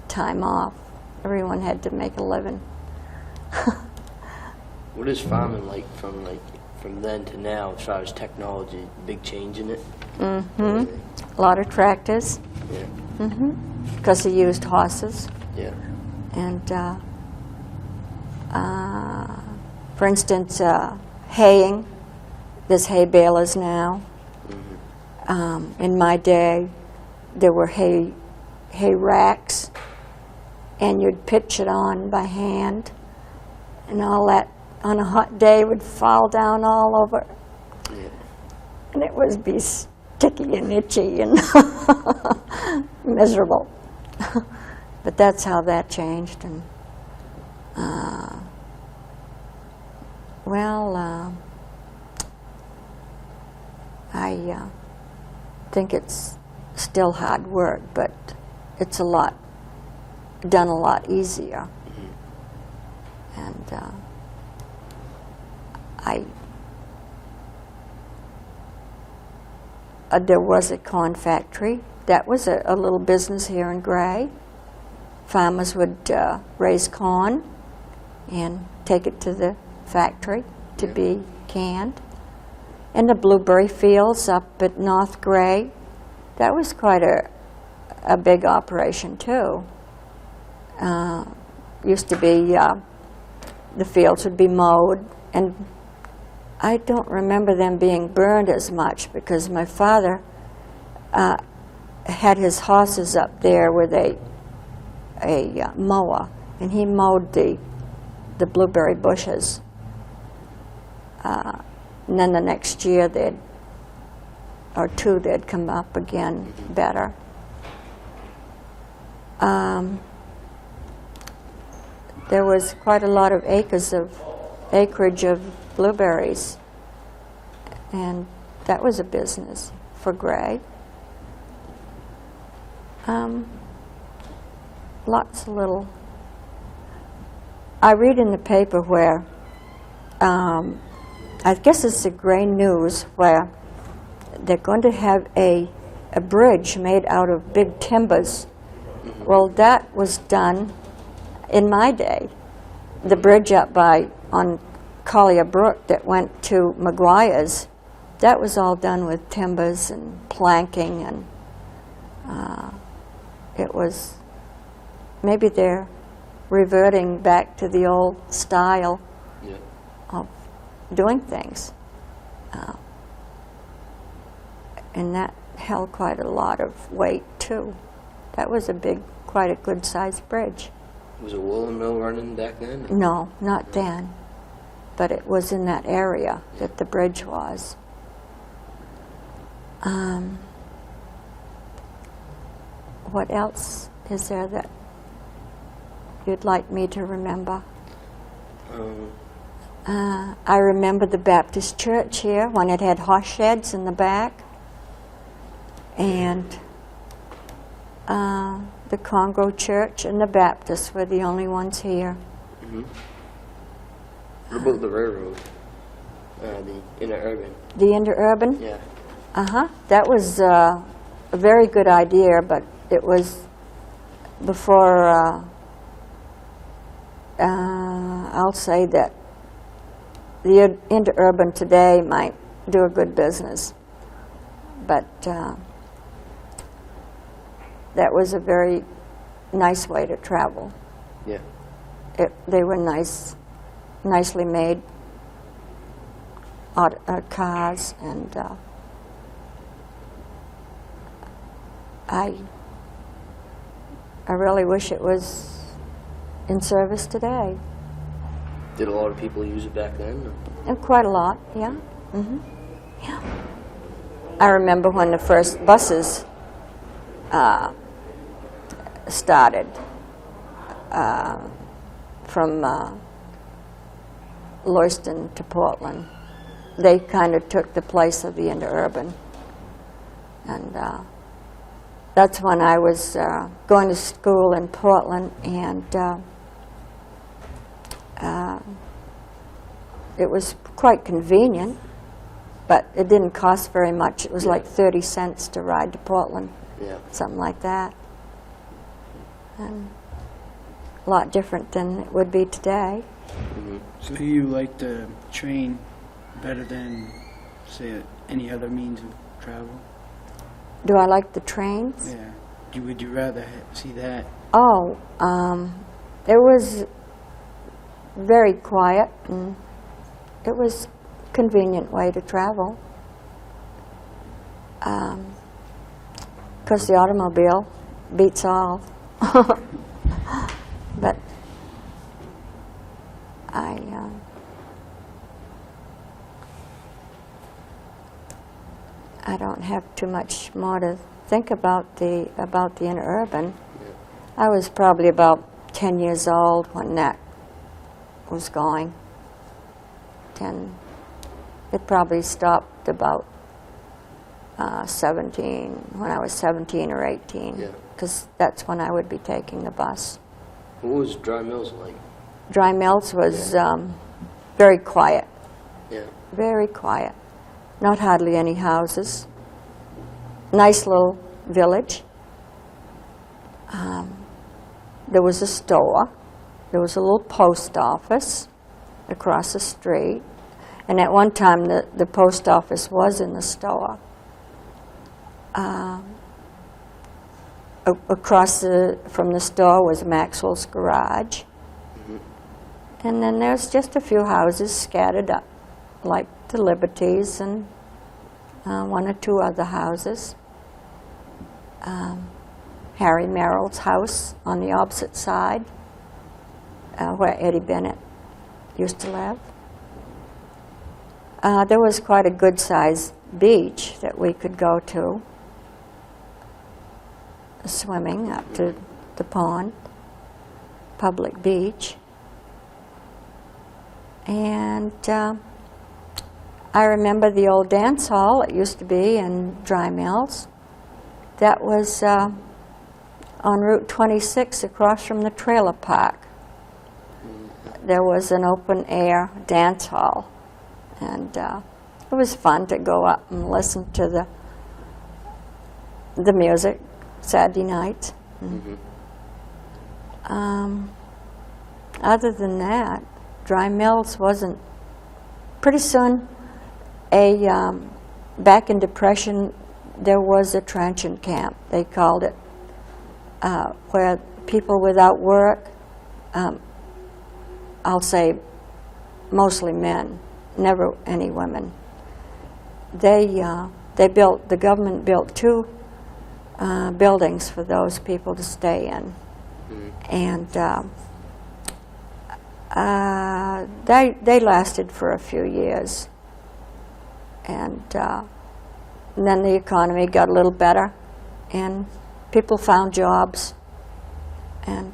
time off. Everyone had to make a living. What is farming like from then to now as far as technology? Big change in it? Mm-hmm. A lot of tractors. Yeah. Mm-hmm. Because he used horses. Yeah. And for instance, haying. There's hay balers now. Mm-hmm. In my day, there were hay racks, and you'd pitch it on by hand, and all that on a hot day would fall down all over. Yeah. And it would be sticky and itchy and miserable. But that's how that changed. And I think it's still hard work, but it's done a lot easier. And there was a corn factory. That was a little business here in Gray. Farmers would raise corn and take it to the factory to be canned. And the blueberry fields up at North Gray, that was quite a big operation too. Used to be, the fields would be mowed and I don't remember them being burned as much because my father had his horses up there with a mower, and he mowed the blueberry bushes. And then the next year they'd come up again better. There was quite a lot of acreage of blueberries, and that was a business for Gray. Lots of little. I read in the paper where, I guess it's the Gray News, where they're going to have a bridge made out of big timbers. Well, that was done in my day. The bridge up on Collier Brook that went to McGuire's, that was all done with timbers and planking, and it was, maybe they're reverting back to the old style of doing things. And that held quite a lot of weight, too. That was quite a good-sized bridge. Was a woolen mill running back then? No, not then. But it was in that area that the bridge was. What else is there that you'd like me to remember? I remember the Baptist church here when it had horse sheds in the back. And the Congo church and the Baptists were the only ones here. What about the railroad? The interurban? The interurban? Yeah. That was a very good idea, but it was before, I'll say that the interurban today might do a good business. But that was a very nice way to travel. Yeah. They were nicely made cars, and I really wish it was in service today. Did a lot of people use it back then? And quite a lot, yeah. Yeah. I remember when the first buses started from Lewiston to Portland. They kind of took the place of the interurban. And that's when I was going to school in Portland, and it was quite convenient, but it didn't cost very much. It was like 30 cents to ride to Portland, something like that. And a lot different than it would be today. So you like the train better than, say, any other means of travel? Do I like the trains? Yeah. Would you rather see that? Oh, it was very quiet, and it was a convenient way to travel. Because the automobile beats all. But I don't have too much more to think about the interurban. I was probably about 10 years old when that was going. It probably stopped about 17, when I was 17 or 18, because that's when I would be taking the bus. What was Dry Mills like? Dry Mills was very quiet. Yeah. Very quiet. Not hardly any houses. Nice little village. There was a store. There was a little post office across the street. And at one time, the post office was in the store. Across from the store was Maxwell's garage. And then there's just a few houses scattered up, like the Liberties and one or two other houses. Harry Merrill's house on the opposite side, where Eddie Bennett used to live. There was quite a good-sized beach that we could go to, swimming up to the pond, public beach. And I remember the old dance hall it used to be in Dry Mills. That was on Route 26 across from the trailer park. There was an open-air dance hall, and it was fun to go up and listen to the music Saturday nights. Other than that, Dry Mills wasn't. Pretty soon, back in Depression, there was a trenchant camp, they called it, where people without work, I'll say mostly men, never any women. The government built two buildings for those people to stay in. And they lasted for a few years. And then the economy got a little better, and people found jobs. And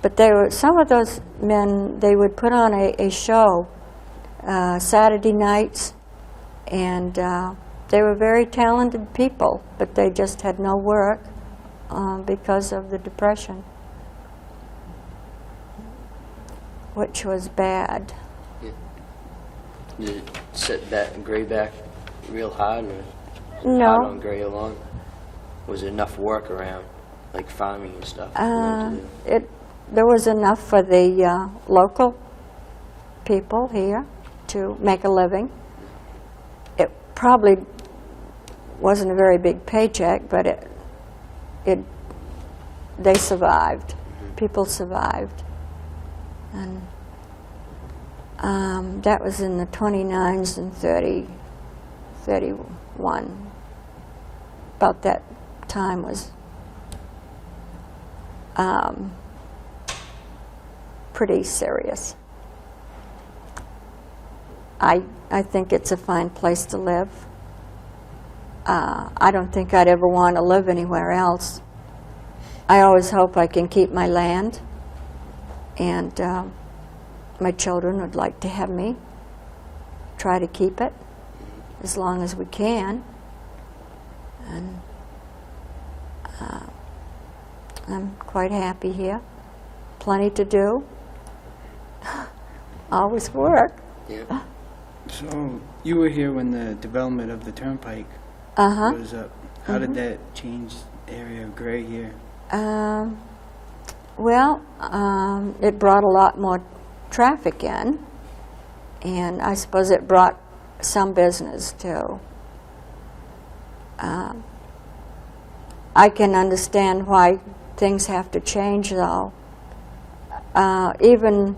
but some of those men, they would put on a show Saturday nights, and they were very talented people, but they just had no work because of the Depression, which was bad. Yeah. Did it set that gray back real hard, or No. hard on gray along? Was there enough work around, like farming and stuff? for them to do? There was enough for the local people here to make a living. It probably wasn't a very big paycheck, but they survived. People survived. And that was in the 29s and 31. About that time was pretty serious. I think it's a fine place to live. I don't think I'd ever want to live anywhere else. I always hope I can keep my land, and my children would like to have me try to keep it as long as we can. And I'm quite happy here. Plenty to do. Always work. Yeah. So you were here when the development of the turnpike was up. How did that change the area of Gray here? It brought a lot more traffic in, and I suppose it brought some business too. I can understand why things have to change, though, even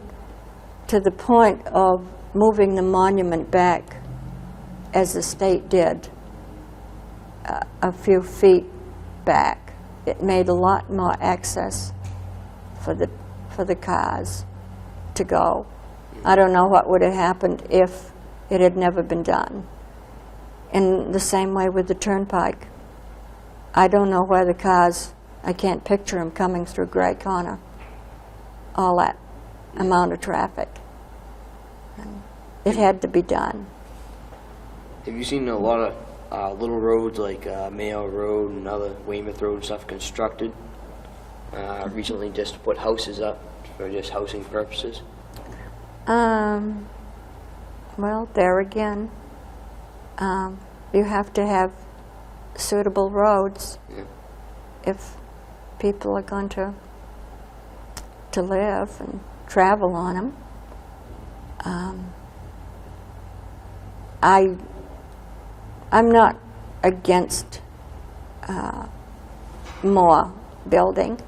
to the point of moving the monument back, as the state did, a few feet back. It made a lot more access for the cars to go. I don't know what would have happened if it had never been done. In the same way with the turnpike. I don't know where the cars, I can't picture them coming through Gray Corner. All that amount of traffic. And it had to be done. Have you seen a lot of little roads like Mayo Road and other Weymouth Road and stuff constructed recently just to put houses up for just housing purposes? Well, there again, you have to have suitable roads if people are going to live and travel on them. I'm not against more building.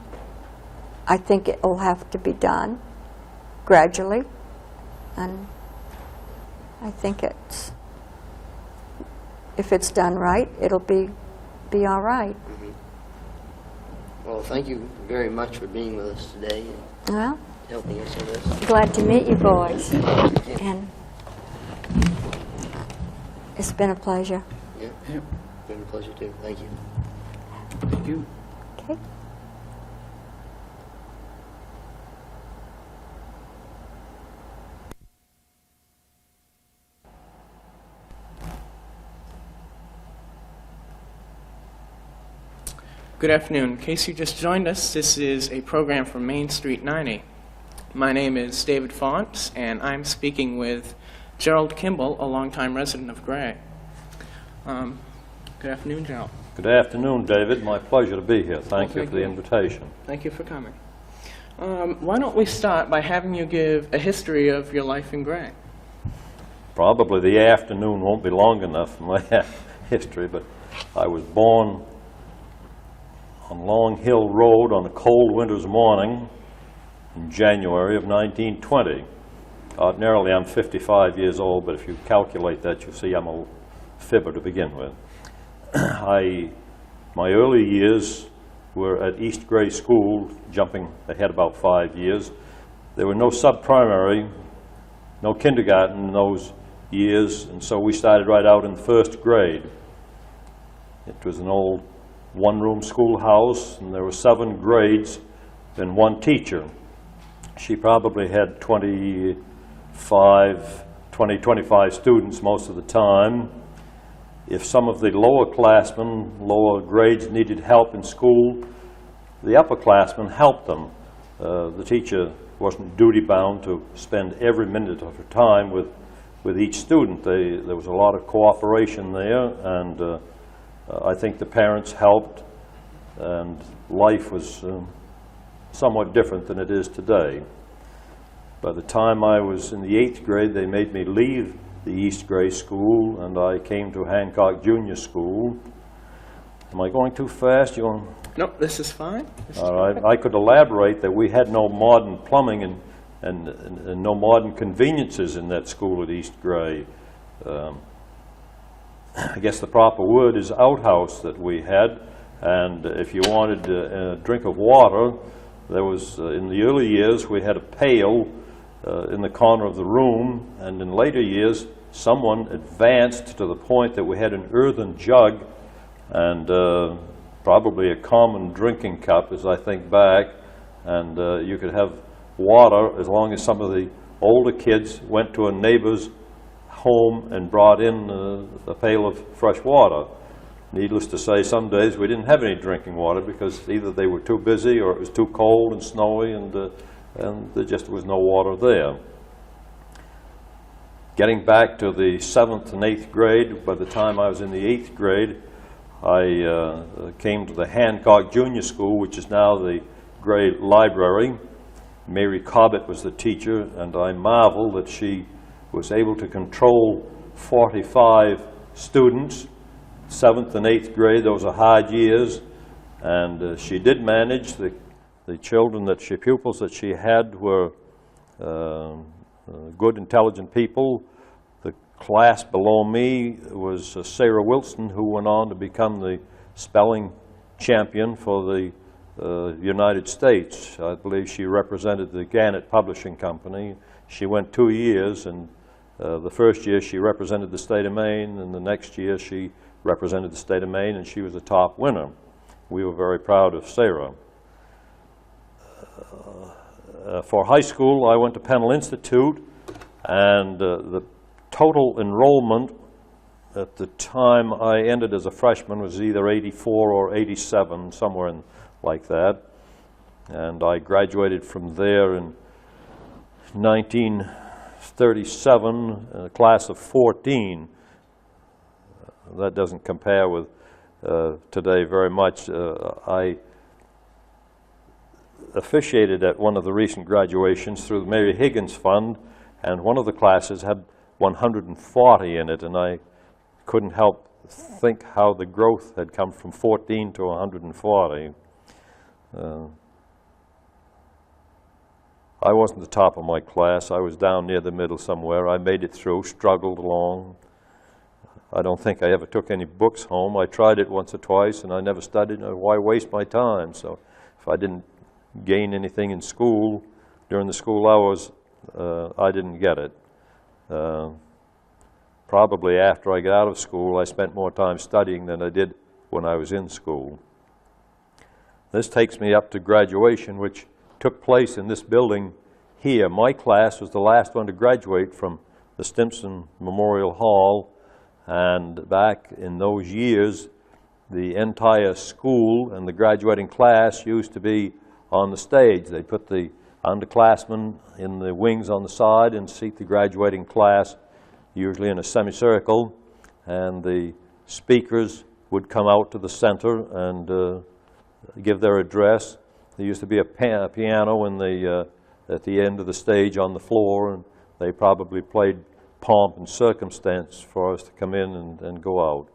I think it will have to be done gradually, and I think if it's done right, it'll be all right. Well, thank you very much for being with us today and Well, helping us in this. glad to meet you boys. And it's been a pleasure. Yeah. Yep. Been a pleasure too. Thank you. Thank you. Okay. Good afternoon. In case you just joined us, this is a program from Main Street 90. My name is David Faunce, and I'm speaking with Gerald Kimball, a longtime resident of Gray. Good afternoon, Gerald. Good afternoon, David. My pleasure to be here. Thank you for the invitation. Thank you for coming. Why don't we start by having you give a history of your life in Gray? Probably the afternoon won't be long enough for my history, but I was born on Long Hill Road on a cold winter's morning in January of 1920. Ordinarily, I'm 55 years old, but if you calculate that, you see I'm a fibber to begin with. My early years were at East Gray School, jumping ahead about 5 years. There were no sub-primary, no kindergarten in those years, and so we started right out in the first grade. It was an old one-room schoolhouse, and there were 7 grades and 1 teacher. She probably had 20, 25 students most of the time. If some of the lower grades needed help in school, the upperclassmen helped them. The teacher wasn't duty-bound to spend every minute of her time with each student. There was a lot of cooperation there, and I think the parents helped, and life was somewhat different than it is today. By the time I was in the 8th grade, they made me leave the East Gray School, and I came to Hancock Junior School. Am I going too fast? Nope, this is fine. All right. I could elaborate that we had no modern plumbing and no modern conveniences in that school at East Gray. I guess the proper word is outhouse that we had, and if you wanted a drink of water, there was, in the early years, we had a pail in the corner of the room, and in later years, someone advanced to the point that we had an earthen jug and probably a common drinking cup, as I think back, and you could have water as long as some of the older kids went to a neighbor's home and brought in a pail of fresh water. Needless to say, some days we didn't have any drinking water because either they were too busy or it was too cold and snowy, and there just was no water there. Getting back to the 7th and 8th grade, by the time I was in the 8th grade, I came to the Hancock Junior School, which is now the Gray Library. Mary Cobbett was the teacher, and I marvel that she was able to control 45 students. 7th and 8th grade, those are hard years, and she did manage. The children pupils that she had were good, intelligent people. The class below me was Sarah Wilson, who went on to become the spelling champion for the United States. I believe she represented the Gannett Publishing Company. She went 2 years, and the first year she represented the state of Maine, and the next year she represented the state of Maine, and she was the top winner. We were very proud of Sarah. For high school, I went to Pennell Institute, and the total enrollment at the time I ended as a freshman was either 84 or 87, somewhere like that. And I graduated from there in 1937, a class of 14. That doesn't compare with today very much. I officiated at one of the recent graduations through the Mary Higgins Fund, and one of the classes had 140 in it, and I couldn't help think how the growth had come from 14 to 140. I wasn't the top of my class. I was down near the middle somewhere. I made it through, struggled along. I don't think I ever took any books home. I tried it once or twice, and I never studied. Why waste my time? So if I didn't gain anything in school during the school hours, I didn't get it. Probably after I got out of school, I spent more time studying than I did when I was in school. This takes me up to graduation, which took place in this building here. My class was the last one to graduate from the Stimson Memorial Hall, and back in those years, the entire school and the graduating class used to be on the stage. They put the underclassmen in the wings on the side and seat the graduating class, usually in a semicircle, and the speakers would come out to the center and give their address. There used to be a piano in at the end of the stage on the floor, and they probably played pomp and circumstance for us to come in and go out.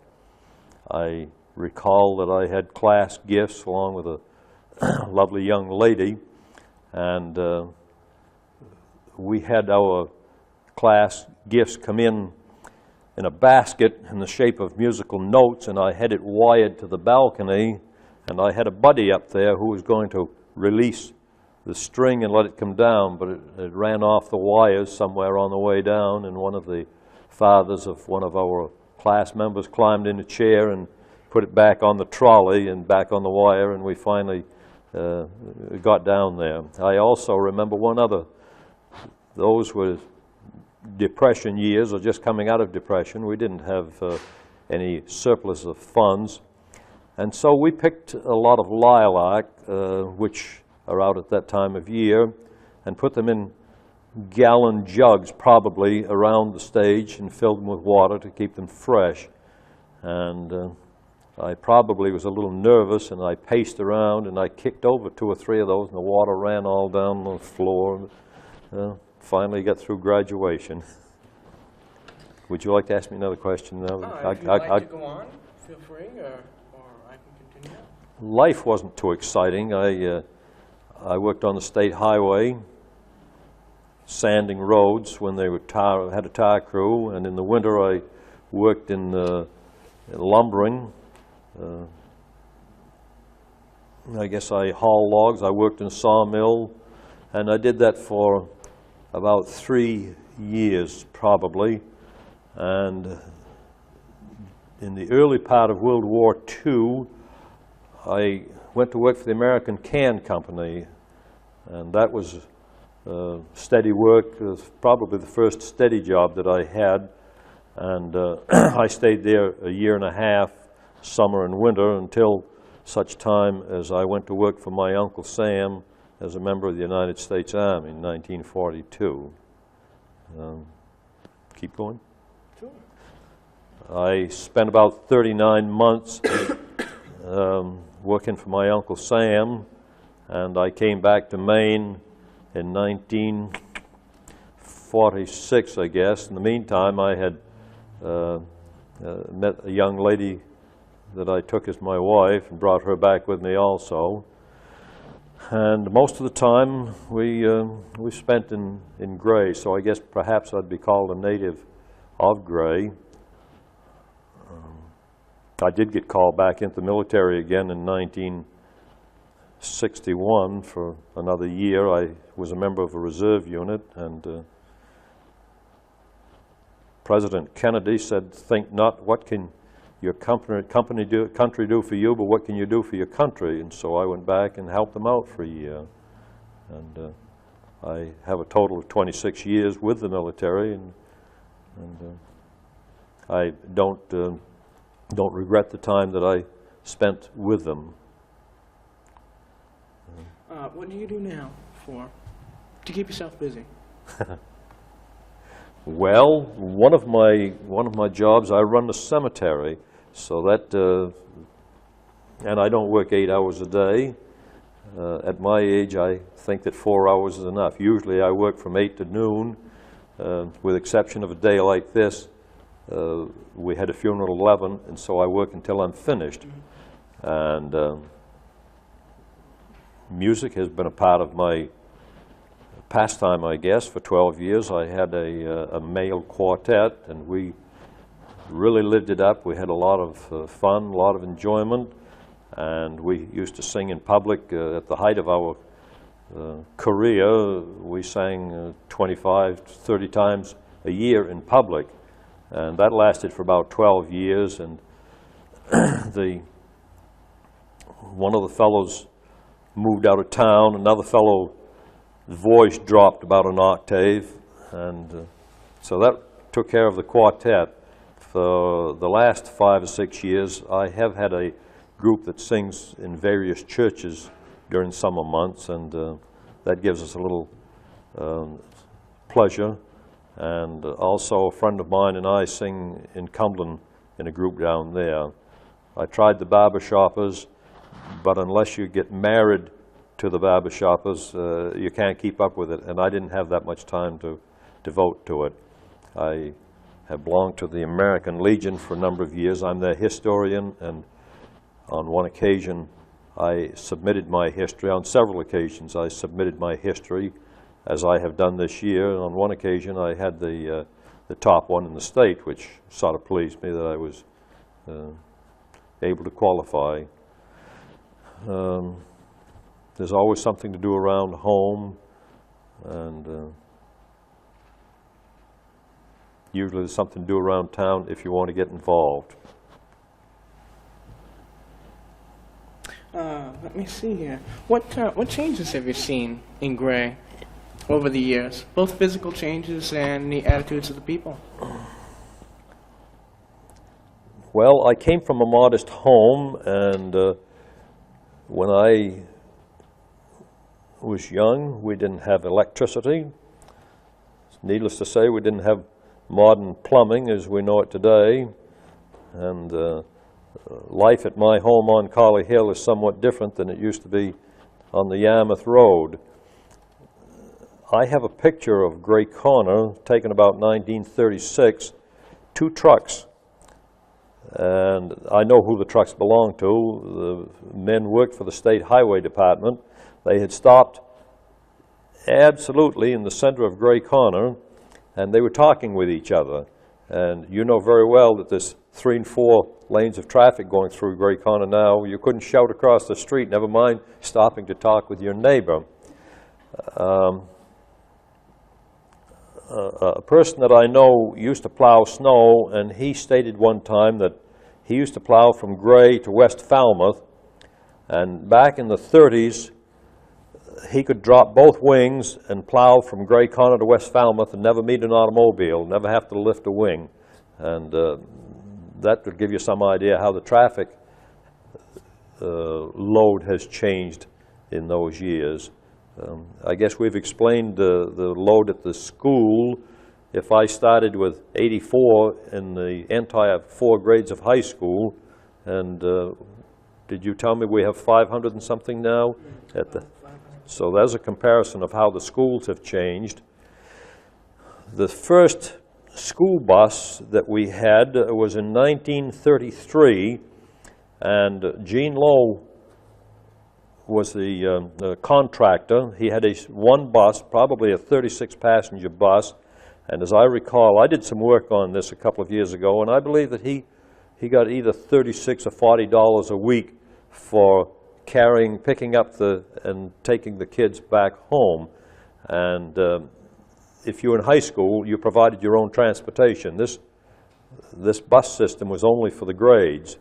I recall that I had class gifts along with a lovely young lady, and we had our class gifts come in a basket in the shape of musical notes, and I had it wired to the balcony, and I had a buddy up there who was going to release the string and let it come down, but it ran off the wires somewhere on the way down, and one of the fathers of one of our class members climbed in a chair and put it back on the trolley and back on the wire, and we finally got down there. I also remember one other. Those were Depression years, or just coming out of Depression. We didn't have any surplus of funds, and so we picked a lot of lilac, which are out at that time of year, and put them in gallon jugs probably around the stage and filled them with water to keep them fresh. And I probably was a little nervous, and I paced around, and I kicked over 2 or 3 of those, and the water ran all down the floor. Finally got through graduation. Would you like to ask me another question now? If you'd like to go on, feel free, or I can continue. Life wasn't too exciting. I worked on the state highway, sanding roads when they were had a tire crew, and in the winter I worked in lumbering. I guess I hauled logs. I worked in a sawmill, and I did that for about 3 years probably. And in the early part of World War II, I went to work for the American Can Company, and that was steady work. It was probably the first steady job that I had, and I stayed there a 1.5 years, summer and winter, until such time as I went to work for my Uncle Sam as a member of the United States Army in 1942. Keep going? Sure. I spent about 39 months working for my Uncle Sam, and I came back to Maine in 1946, I guess. In the meantime, I had met a young lady that I took as my wife and brought her back with me also. And most of the time we spent in Gray, so I guess perhaps I'd be called a native of Gray. I did get called back into the military again in 1961 for another year. I was a member of a reserve unit, and President Kennedy said, "Think not what can your country do for you, but what can you do for your country?" And so I went back and helped them out for a year. And I have a total of 26 years with the military, and I don't regret the time that I spent with them. What do you do now to keep yourself busy? Well, one of my jobs, I run the cemetery, so that, and I don't work 8 hours a day. At my age, I think that 4 hours is enough. Usually I work from 8 to noon, with exception of a day like this. We had a funeral at 11, and so I work until I'm finished. And music has been a part of my pastime, I guess. For 12 years, I had a male quartet, and we really lived it up. We had a lot of fun, a lot of enjoyment, and we used to sing in public. At the height of our career, we sang 25, 30 times a year in public, and that lasted for about 12 years. And one of the fellows moved out of town. Another fellow, the voice dropped about an octave, and so that took care of the quartet. For the last 5 or 6 years, I have had a group that sings in various churches during summer months, and that gives us a little pleasure. And also a friend of mine and I sing in Cumberland in a group down there. I tried the barber shoppers, but unless you get married to the barber shoppers, you can't keep up with it, and I didn't have that much time to devote to it. I have belonged to the American Legion for a number of years. I'm their historian, and on one occasion I submitted my history. On several occasions I submitted my history, as I have done this year. And on one occasion I had the top one in the state, which sort of pleased me that I was able to qualify. There's always something to do around home, and usually there's something to do around town if you want to get involved. Let me see here. What changes have you seen in Gray over the years? Both physical changes and the attitudes of the people. Well, I came from a modest home, and when I was young, we didn't have electricity. Needless to say, we didn't have modern plumbing as we know it today, and life at my home on Collie Hill is somewhat different than it used to be on the Yarmouth Road. I have a picture of Gray Corner taken about 1936, 2 trucks, and I know who the trucks belonged to. The men worked for the State Highway Department. They had stopped absolutely in the center of Gray Corner, and they were talking with each other. And you know very well that there's 3 and 4 lanes of traffic going through Gray Corner now. You couldn't shout across the street, never mind stopping to talk with your neighbor. A person that I know used to plow snow, and he stated one time that he used to plow from Gray to West Falmouth, and back in the 30s, he could drop both wings and plow from Gray Corner to West Falmouth and never meet an automobile, never have to lift a wing. And that would give you some idea how the traffic load has changed in those years. I guess we've explained the load at the school. If I started with 84 in the entire 4 grades of high school, and did you tell me we have 500 and something now? So there's a comparison of how the schools have changed. The first school bus that we had was in 1933, and Gene Lowe was the contractor. He had one bus, probably a 36-passenger bus, and as I recall, I did some work on this a couple of years ago, and I believe that he got either $36 or $40 a week for picking up and taking the kids back home. And if you were in high school, you provided your own transportation. This bus system was only for the grades.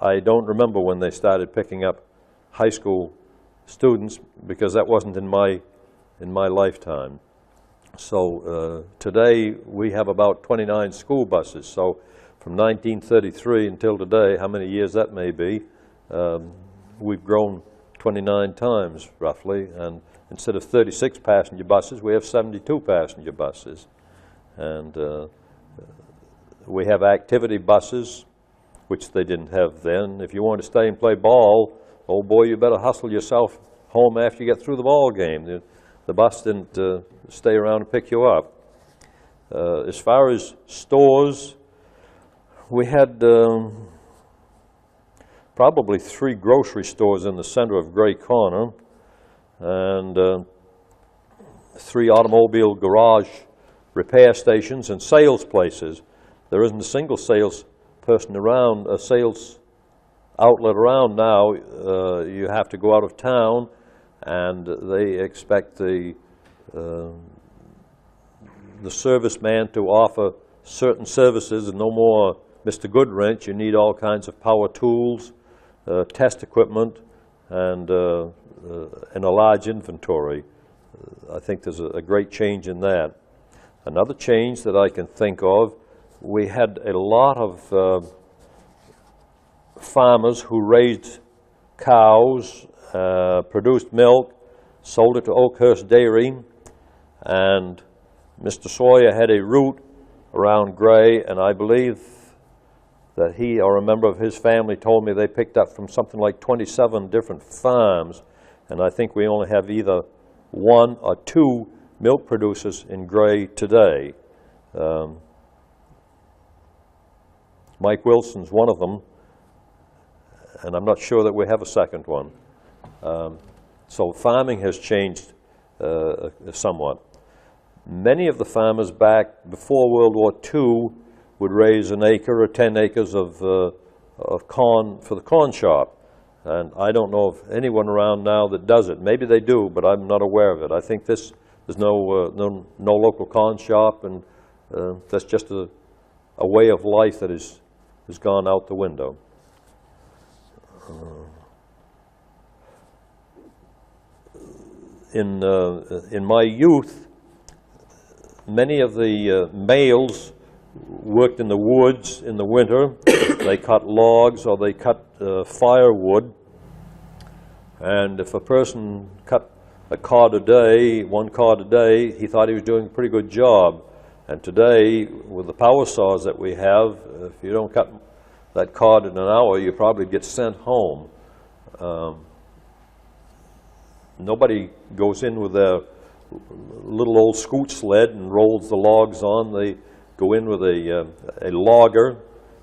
I don't remember when they started picking up high school students, because that wasn't in my lifetime. So today we have about 29 school buses. So from 1933 until today, how many years that may be, we've grown 29 times roughly, and instead of 36 passenger buses, we have 72 passenger buses. And we have activity buses, which they didn't have then. If you want to stay and play ball, oh boy, you better hustle yourself home after you get through the ball game. The bus didn't stay around and pick you up. As far as stores, we had probably 3 grocery stores in the center of Gray Corner, and 3 automobile garage repair stations and sales places. There isn't a single salesperson around, a sales outlet around now. You have to go out of town, and they expect the serviceman to offer certain services, and no more Mr. Goodwrench. You need all kinds of power tools, test equipment, and a large inventory. I think there's a great change in that. Another change that I can think of, we had a lot of farmers who raised cows, produced milk, sold it to Oakhurst Dairy, and Mr. Sawyer had a route around Gray, and I believe that he or a member of his family told me they picked up from something like 27 different farms, and I think we only have either 1 or 2 milk producers in Gray today. Mike Wilson's one of them, and I'm not sure that we have a second one. So farming has changed somewhat. Many of the farmers back before World War II would raise an acre or 10 acres of corn for the corn shop. And I don't know of anyone around now that does it. Maybe they do, but I'm not aware of it. I think there's no local corn shop, and that's just a way of life that has gone out the window. In my youth, many of the males worked in the woods in the winter. They cut logs or they cut firewood. And if a person cut a cord a day, 1 cord a day, he thought he was doing a pretty good job. And today, with the power saws that we have, if you don't cut that cord in an hour, you probably get sent home. Nobody goes in with their little old scoot sled and rolls the logs on. They go in with a logger,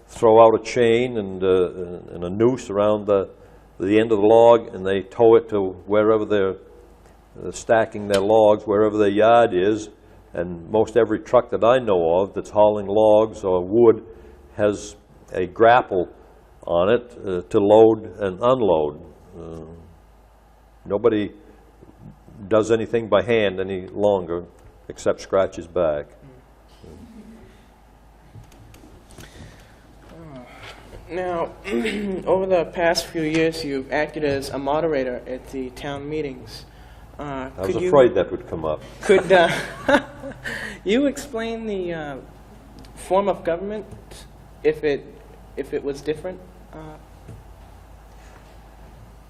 throw out a chain and a noose around the end of the log, and they tow it to wherever they're stacking their logs, wherever their yard is. And most every truck that I know of that's hauling logs or wood has a grapple on it to load and unload. Nobody does anything by hand any longer except scratch his back. Now, over the past few years, you've acted as a moderator at the town meetings. I was afraid that would come up. Could you explain the form of government, if it was different?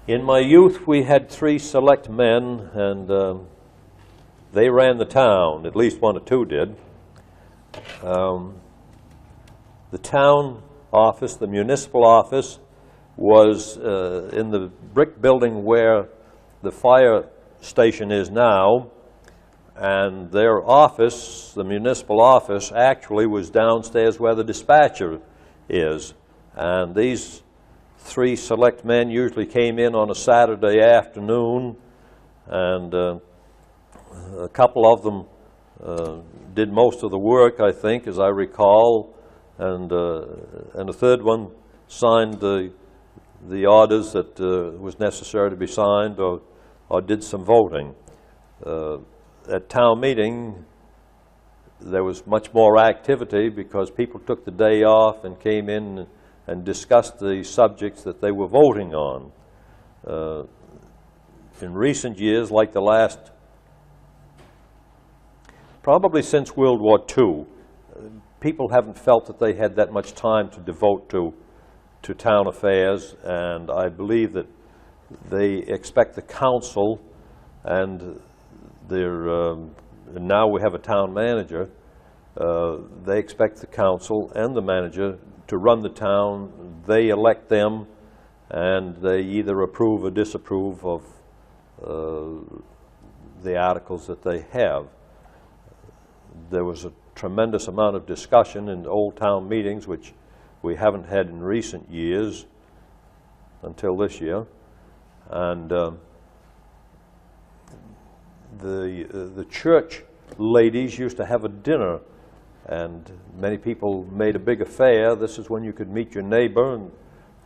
In my youth, we had 3 select men, and they ran the town. At least 1 or 2 did. The town office, the municipal office, was in the brick building where the fire station is now, and their office, the municipal office, actually was downstairs where the dispatcher is. And these 3 select men usually came in on a Saturday afternoon, and a couple of them did most of the work, I think, as I recall, and a third one signed the orders that was necessary to be signed, or did some voting. At town meeting, there was much more activity because people took the day off and came in and discussed the subjects that they were voting on. In recent years, like the last, probably since World War II, people haven't felt that they had that much time to devote to town affairs, and I believe that they expect the council and now we have a town manager, they expect the council and the manager to run the town. They elect them, and they either approve or disapprove of the articles that they have. There was a tremendous amount of discussion in old town meetings, which we haven't had in recent years until this year. And the church ladies used to have a dinner, and many people made a big affair. This is when you could meet your neighbor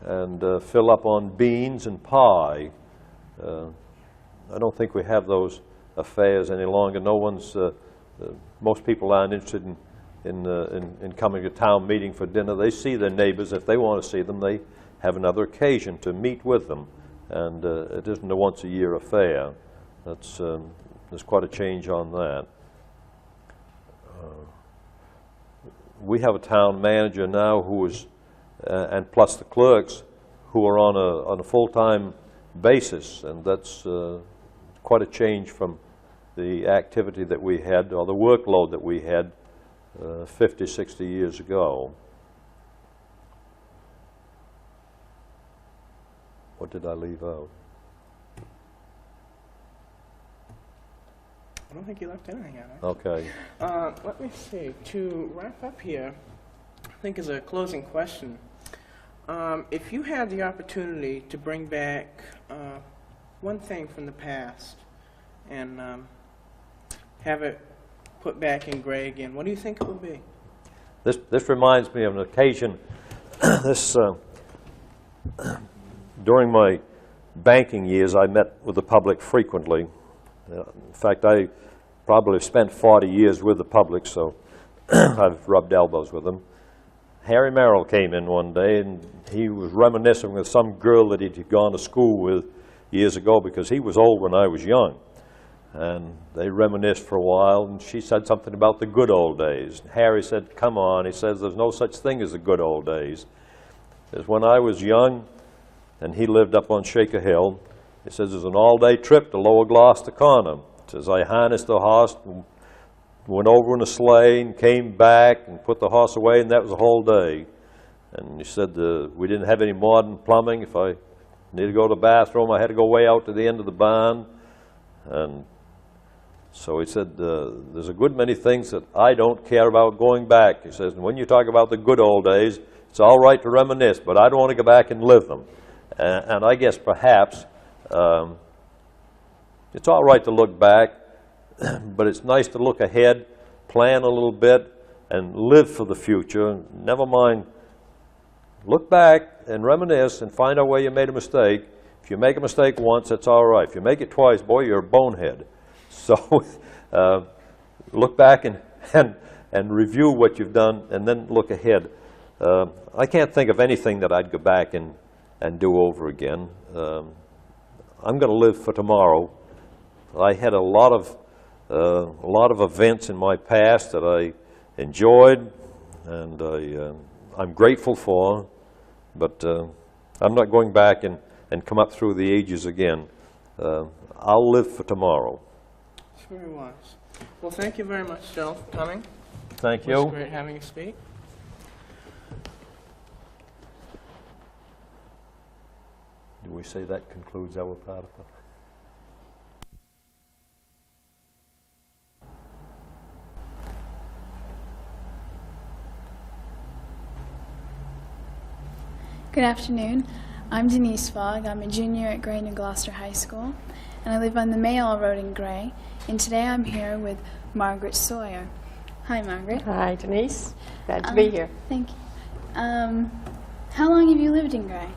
and fill up on beans and pie. I don't think we have those affairs any longer. No one's, most people aren't interested in coming to town meeting for dinner. They see their neighbors. If they want to see them, they have another occasion to meet with them. And it isn't a once-a-year affair. There's quite a change on that. We have a town manager now who is, and plus the clerks, who are on a full-time basis, and that's quite a change from the activity that we had, or the workload that we had 50, 60 years ago. What did I leave out? I don't think you left anything out. Okay. Let me see. To wrap up here, I think as a closing question, if you had the opportunity to bring back one thing from the past and have it put back in gray again, what do you think it would be? This reminds me of an occasion. During my banking years, I met with the public frequently. In fact, I probably spent 40 years with the public, so I've rubbed elbows with them. Harry Merrill came in one day, and he was reminiscing with some girl that he'd gone to school with years ago, because he was old when I was young. And they reminisced for a while, and she said something about the good old days. And Harry said, "Come on," he says, "there's no such thing as the good old days." Because when I was young, and he lived up on Shaker Hill, he says, "there's an all-day trip to Lower Gloucester Corner." He says, "I harnessed the horse, and went over in a sleigh, and came back, and put the horse away, and that was the whole day." And he said, we didn't have any modern plumbing. If I needed to go to the bathroom, I had to go way out to the end of the barn. And so he said, there's a good many things that I don't care about going back. He says, and when you talk about the good old days, it's all right to reminisce, but I don't want to go back and live them. And I guess perhaps it's all right to look back, but it's nice to look ahead, plan a little bit, and live for the future. Never mind, look back and reminisce and find out where you made a mistake. If you make a mistake once, that's all right. If you make it twice, boy, you're a bonehead. So look back and review what you've done, and then look ahead. I can't think of anything that I'd go back and do over again. I'm going to live for tomorrow. I had a lot of events in my past that I enjoyed, and I'm grateful for, but I'm not going back and come up through the ages again. I'll live for tomorrow. That's very wise. Well, thank you very much, Gerald, for coming. Thank you. It was great having you speak. Do we say that concludes our part of it? Good afternoon. I'm Denise Fogg. I'm a junior at Gray New Gloucester High School, and I live on the Mayall Road in Gray. And today I'm here with Margaret Sawyer. Hi, Margaret. Hi, Denise. Glad to be here. Thank you. How long have you lived in Gray?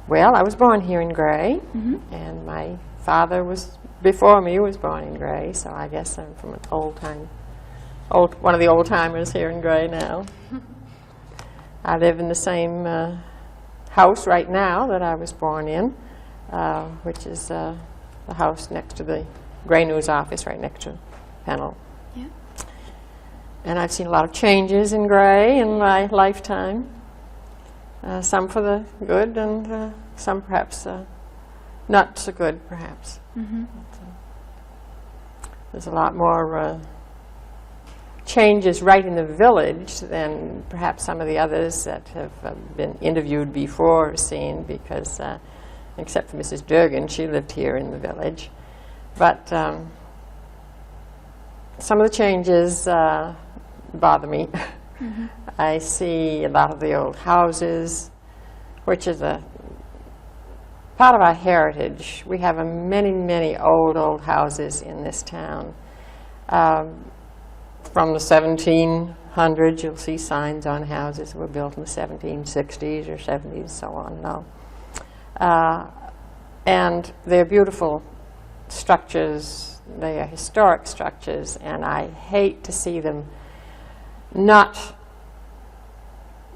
Well, I was born here in Gray, and my father was before me was born in Gray, so I guess I'm from an one of the old timers here in Gray now. I live in the same house right now that I was born in, which is the house next to the Gray News office, right next to Pennell. Yeah. And I've seen a lot of changes in Gray in my lifetime. Some for the good, and some perhaps not so good, perhaps. There's a lot more changes right in the village than perhaps some of the others that have been interviewed before seen, because except for Mrs. Durgin, she lived here in the village. But some of the changes bother me. I see a lot of the old houses, which is a part of our heritage. We have many, many old houses in this town. From the 1700s, you'll see signs on houses that were built in the 1760s or 70s, so on. No. And they're beautiful structures. They are historic structures, and I hate to see them not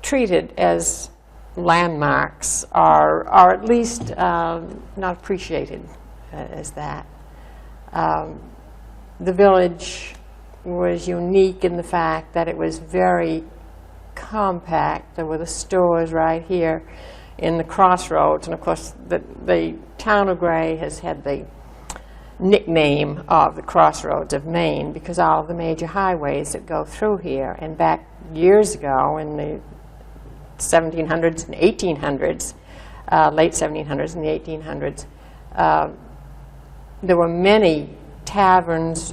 treated as landmarks, or at least not appreciated as that. The village was unique in the fact that it was very compact. There were the stores right here in the crossroads, and of course the town of Gray has had the nickname of the crossroads of Maine because all of the major highways that go through here. And back years ago in the 1700s and 1800s, late 1700s and the 1800s, there were many taverns,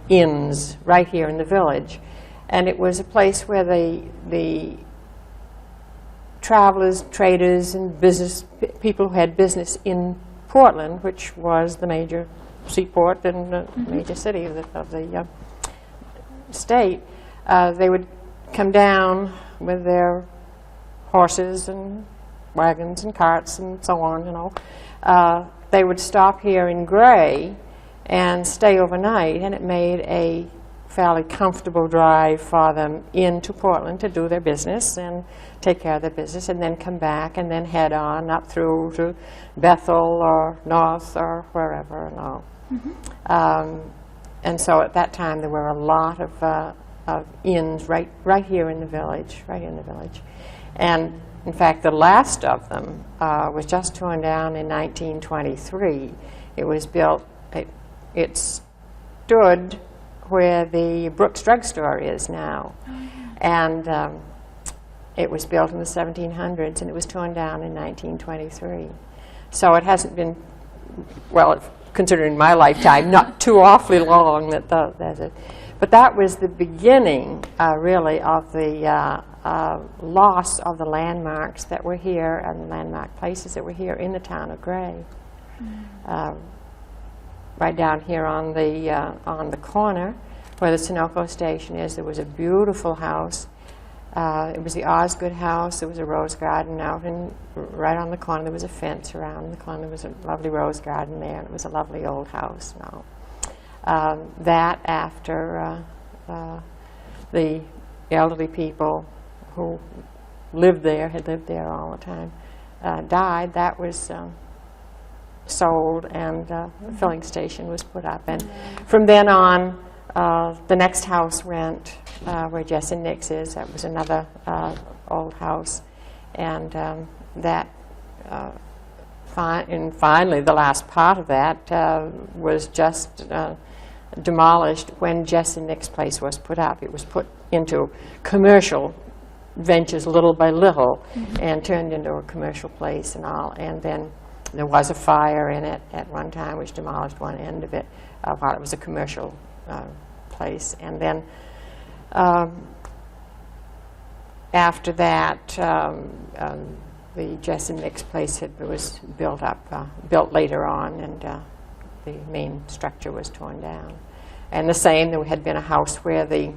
inns right here in the village, and it was a place where the travelers, traders, and business people who had business in Portland, which was the major seaport and the major city of the state, they would come down with their horses and wagons and carts and so on, you know. They would stop here in Gray and stay overnight, and it made a fairly comfortable drive for them into Portland to do their business and take care of their business, and then come back and then head on up through to Bethel or North or wherever and all. And so at that time there were a lot of inns right here in the village, And in fact, the last of them was just torn down in 1923. It was built, it stood where the Brooks Drugstore is now. And it was built in the 1700s, and it was torn down in 1923. So it hasn't been, well, considering my lifetime, not too awfully long that that's it. But that was the beginning, really, of the loss of the landmarks that were here and landmark places that were here in the town of Gray. Right down here on the corner where the Sunoco station is, there was a beautiful house. It was the Osgood house. There was a rose garden out right on the corner. There was a fence around the corner. There was a lovely rose garden there, and it was a lovely old house now. That after the elderly people who lived there, had lived there all the time, died, that was sold, and the filling station was put up. And from then on, the next house went where Jess and Nick's is. That was another old house. And that, and finally, the last part of that was just demolished when Jess and Nick's place was put up. It was put into commercial ventures little by little and turned into a commercial place and all. And then there was a fire in it at one time which demolished one end of it while it was a commercial place. And then after that, the Jess and Nick's place was built up, built later on, and the main structure was torn down. And the same, there had been a house where the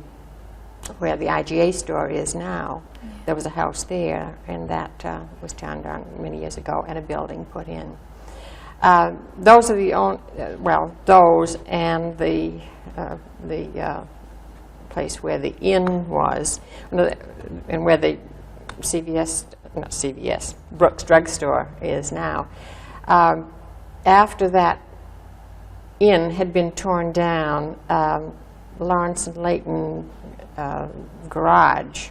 IGA store is now. There was a house there, and that was torn down many years ago, and a building put in. Those are the only, well, those and the place where the inn was, and where the Brooks Drugstore is now. After that inn had been torn down, Lawrence and Layton garage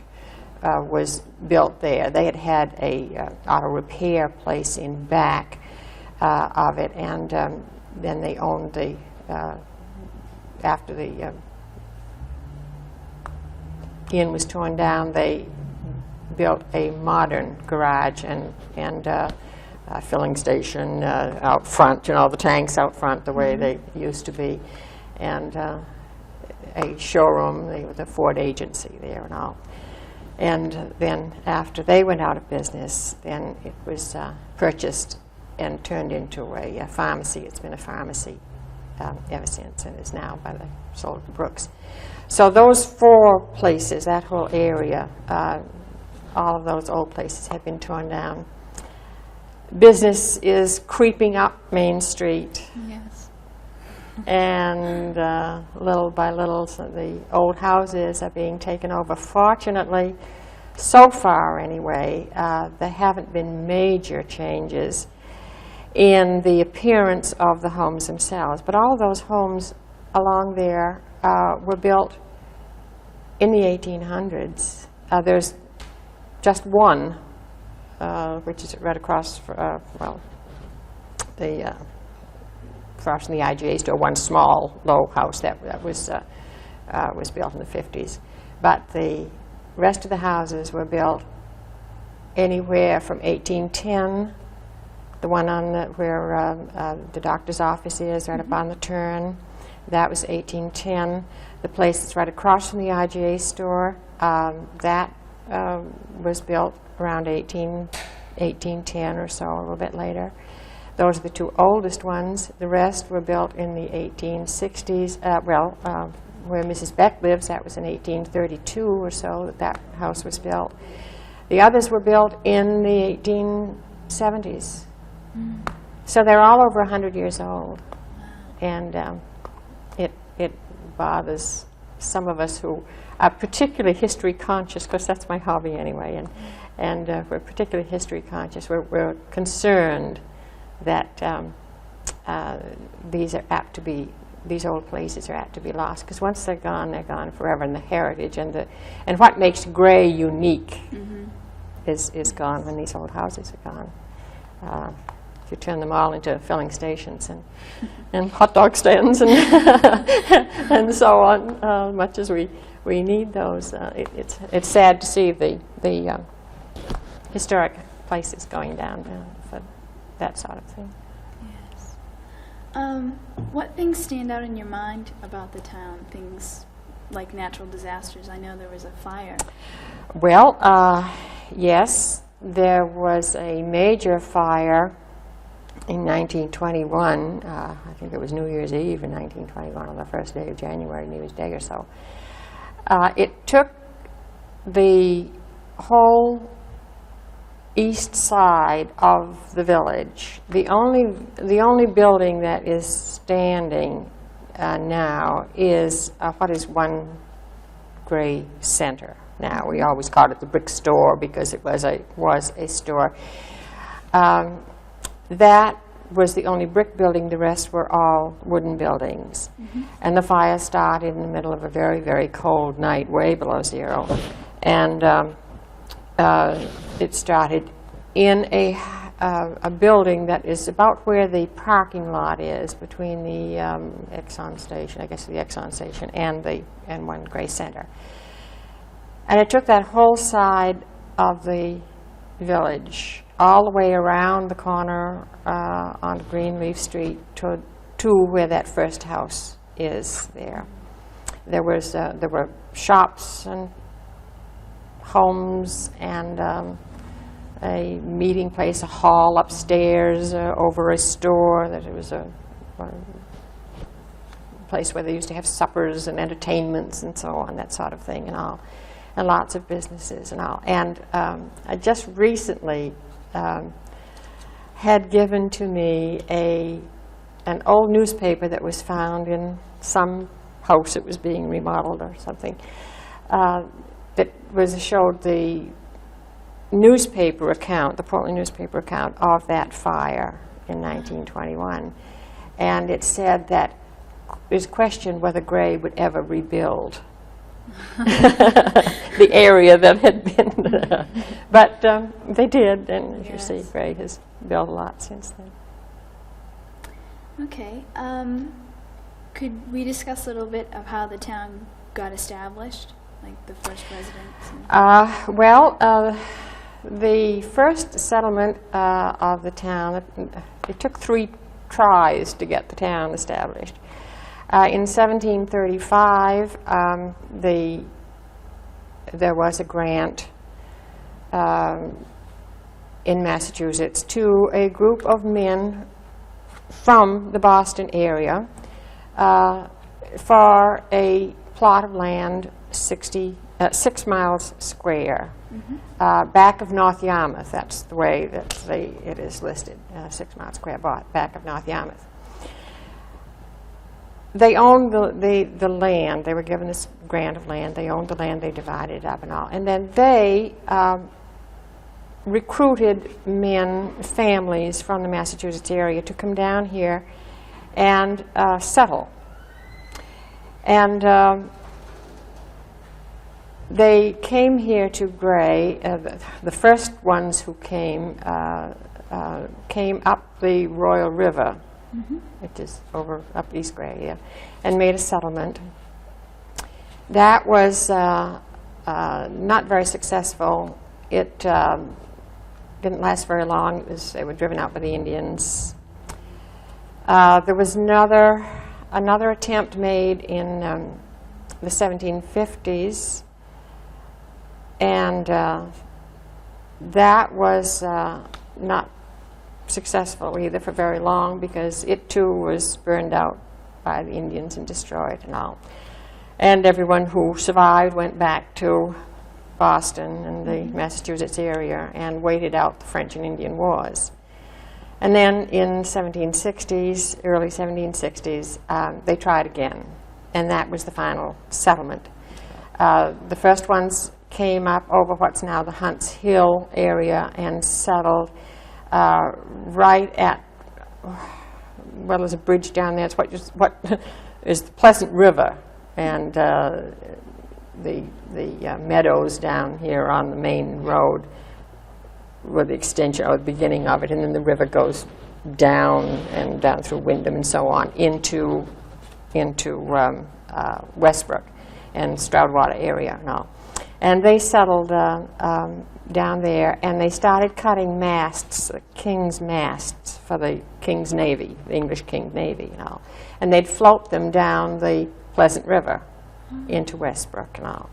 was built there. They had a auto repair place in back of it, and then they owned the, after the inn was torn down, they built a modern garage and a filling station out front, you know, the tanks out front the way they used to be, and a showroom, the Ford agency there and all. And then after they went out of business, then it was purchased and turned into a pharmacy. It's been a pharmacy ever since, and is now by the sold to Brooks. So those 4 places, that whole area, all of those old places have been torn down. Business is creeping up Main Street. Yes. And little by little, so the old houses are being taken over. Fortunately, so far anyway, there haven't been major changes in the appearance of the homes themselves. But all of those homes along there were built in the 1800s. There's just one, which is right across, across from the IGA store, one small, low house that was built in the 50s. But the rest of the houses were built anywhere from 1810, the one on where the doctor's office is, right up on the turn. That was 1810. The place that's right across from the IGA store, that was built around 1810 or so, a little bit later. Those are the 2 oldest ones. The rest were built in the 1860s. Where Mrs. Beck lives, that was in 1832 or so that house was built. The others were built in the 1870s. So they're all over 100 years old. And it bothers some of us who are particularly history conscious, because that's my hobby anyway, and we're particularly history conscious. We're concerned that these old places are apt to be lost, because once they're gone forever, and the heritage and what makes Gray unique is gone when these old houses are gone. If you turn them all into filling stations and hot dog stands and and so on, much as we need those, it's sad to see the historic places going down for that sort of thing. Yes. What things stand out in your mind about the town? Things like natural disasters. I know there was a fire. Well, yes, there was a major fire in 1921. I think it was New Year's Eve in 1921, on the first day of January, New Year's Day or so. It took the whole east side of the village. The only building that is standing now is what is One Gray Center. Now, we always called it the brick store because it was a store. That was the only brick building. The rest were all wooden buildings. And the fire started in the middle of a very, very cold night, way below zero. And it started in a building that is about where the parking lot is, between the Exxon station, I guess the Exxon station, and One Gray Center. And it took that whole side of the village all the way around the corner on Greenleaf Street to where that first house is there. There were shops and homes and a meeting place, a hall upstairs over a store. That it was a place where they used to have suppers and entertainments and so on, that sort of thing, and all, and lots of businesses and all. And I just recently had given to me an old newspaper that was found in some house that was being remodeled or something. That showed the newspaper account, the Portland newspaper account of that fire in 1921, and it said that it was questioned whether Gray would ever rebuild the area that had been, but they did, and as you see, Gray has built a lot since then. Okay, could we discuss a little bit of how the town got established, like the first residents? The first settlement of the town, it took 3 tries to get the town established. In 1735, there was a grant, in Massachusetts to a group of men from the Boston area for a plot of land 6 miles square, back of North Yarmouth. That's the way that it is listed, 6 miles square back of North Yarmouth. They owned the land. They were given this grant of land. They owned the land. They divided it up and all. And then they recruited families from the Massachusetts area to come down here and settle. And they came here to Gray. The first ones who came up the Royal River, which is over up East Gray, yeah, and made a settlement. That was not very successful. It didn't last very long. They were driven out by the Indians. There was another attempt made in the 1750s, and that was not successful either for very long, because it too was burned out by the Indians and destroyed and all. And everyone who survived went back to Boston and the Massachusetts area and waited out the French and Indian Wars. And then in early 1760s, they tried again, and that was the final settlement. The first ones came up over what's now the Hunts Hill area and settled right at, well, there's a bridge down there. It's what is the Pleasant River, and the meadows down here on the main road were the extension or the beginning of it, and then the river goes down and down through Wyndham and so on into Westbrook and Stroudwater area and all. And they settled down there, and they started cutting masts, king's masts for the King's Navy, the English King's Navy and all. And they'd float them down the Pleasant River into Westbrook and all.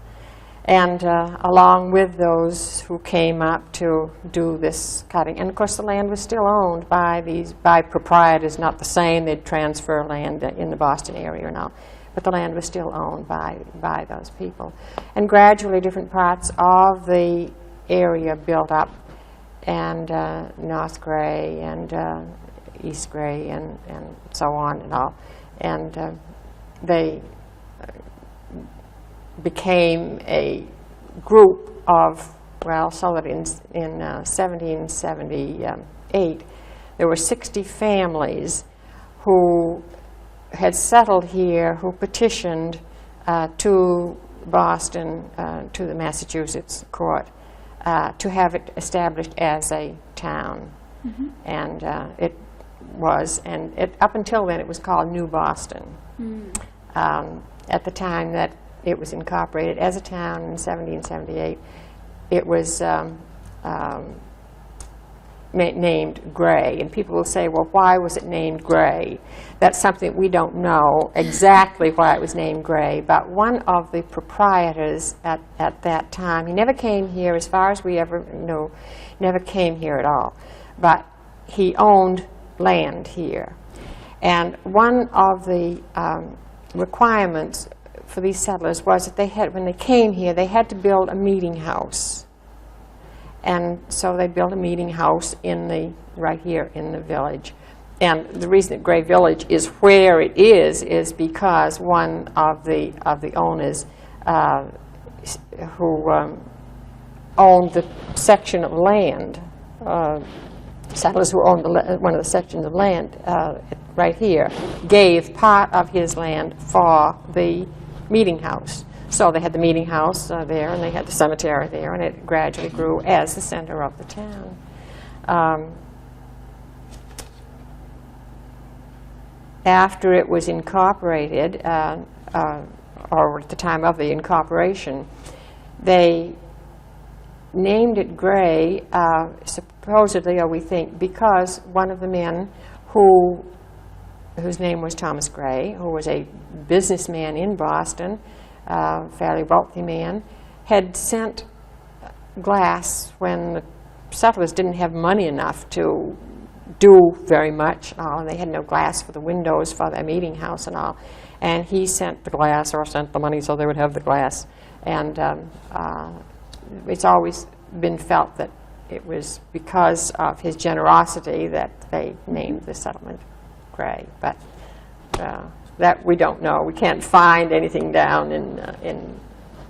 And along with those who came up to do this cutting, and of course the land was still owned by proprietors, not the same. They'd transfer land in the Boston area and all. But the land was still owned by those people. And gradually different parts of the area built up, and North Gray and East Gray and so on and all. And they became a group of, well, so that in 1778 there were 60 families who had settled here, who petitioned to Boston, to the Massachusetts court, to have it established as a town. And it was, and up until then it was called New Boston. At the time that it was incorporated as a town in 1778, it was named Gray. And people will say, well, why was it named Gray? That's something we don't know exactly why it was named Gray, but one of the proprietors at that time, he never came here, as far as we ever knew, never came here at all, but he owned land here. And one of the requirements for these settlers was that they had, when they came here, they had to build a meeting house. And so they built a meeting house right here in the village. And the reason that Gray Village is where it is because one of the owners who owned the section of land, settlers who owned one of the sections of land right here, gave part of his land for the meeting house. So they had the meeting house there, and they had the cemetery there, and it gradually grew as the center of the town. After it was incorporated, or at the time of the incorporation, they named it Gray, supposedly, or we think, because one of the men whose name was Thomas Gray, who was a businessman in Boston, fairly wealthy man, had sent glass when the settlers didn't have money enough to do very much, and they had no glass for the windows for their meeting house and all. And he sent the glass, or sent the money so they would have the glass. And it's always been felt that it was because of his generosity that they named the settlement Gray. But that we don't know. We can't find anything down in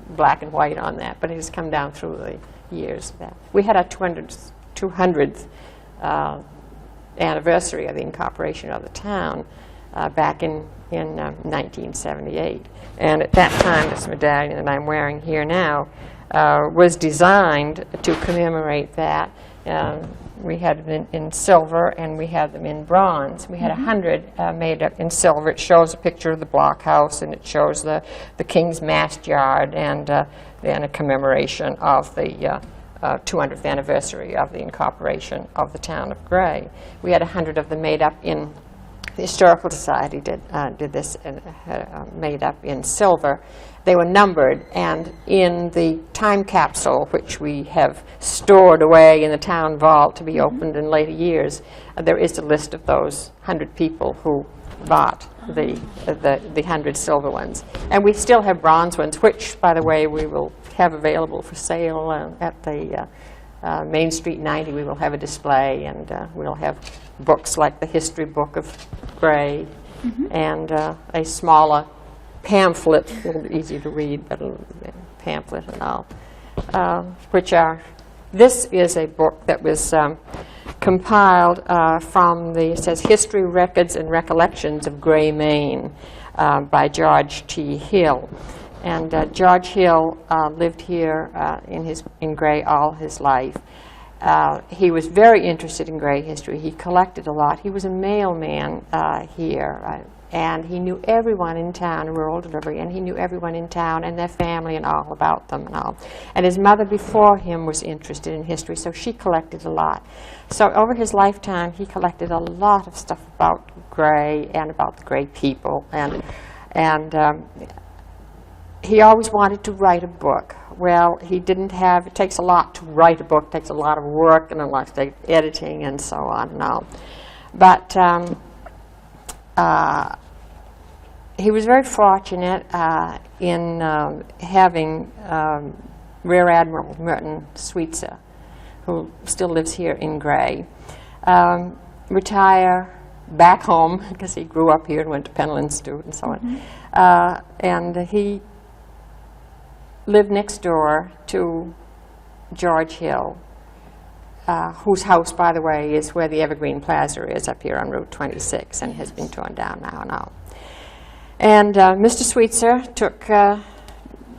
black and white on that, but it has come down through the years. We had our 200th anniversary of the incorporation of the town back in 1978. And at that time, this medallion that I'm wearing here now was designed to commemorate that. We had them in silver, and we had them in bronze. We had 100 made up in silver. It shows a picture of the blockhouse, and it shows the King's Mast Yard, and then a commemoration of the 200th anniversary of the incorporation of the town of Gray. We had 100 of them made up in, the Historical Society did this, made up in silver. They were numbered, and in the time capsule, which we have stored away in the town vault to be opened in later years, there is a list of those 100 people who bought the 100 silver ones. And we still have bronze ones, which, by the way, we will have available for sale at the Main Street 90. We will have a display, and we'll have books like the history book of Gray, and a smaller pamphlet, a little bit easier to read, but a pamphlet and all, this is a book that was compiled from it says History, Records, and Recollections of Gray, Maine, by George T. Hill. And George Hill lived here in Gray all his life. He was very interested in Gray history. He collected a lot. He was a mailman here, and he knew everyone in town, rural delivery, and he knew everyone in town and their family and all about them and all. And his mother before him was interested in history, so she collected a lot. So over his lifetime, he collected a lot of stuff about Gray and about the Gray people, and he always wanted to write a book. Well, he didn't have, it takes a lot to write a book, it takes a lot of work and a lot of editing and so on and all. But he was very fortunate in having Rear Admiral Merton Sweetser, who still lives here in Gray, retire back home, because he grew up here and went to Pennell Institute and so on. And he lived next door to George Hill, whose house, by the way, is where the Evergreen Plaza is up here on Route 26 and has been torn down now and all. And Mr. Sweetser took,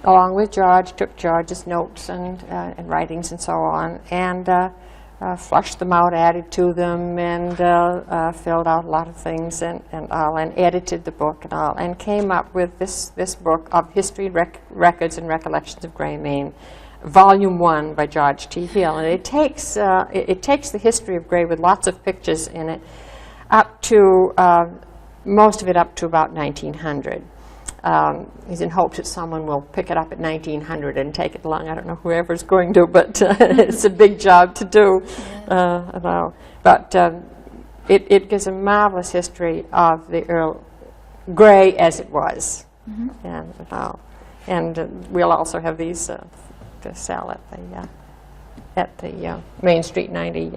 along with George, took George's notes and writings and so on, and flushed them out, added to them, and filled out a lot of things and all, and edited the book and all, and came up with this book of History, Records, and Recollections of Gray, Maine, Volume 1 by George T. Hill. And it takes the history of Gray with lots of pictures in it up to, most of it up to about 1900. He's in hopes that someone will pick it up at 1900 and take it along. I don't know whoever's going to, but it's a big job to do. But it gives a marvelous history of the Gray as it was. And we'll also have these to sell at the Main Street 90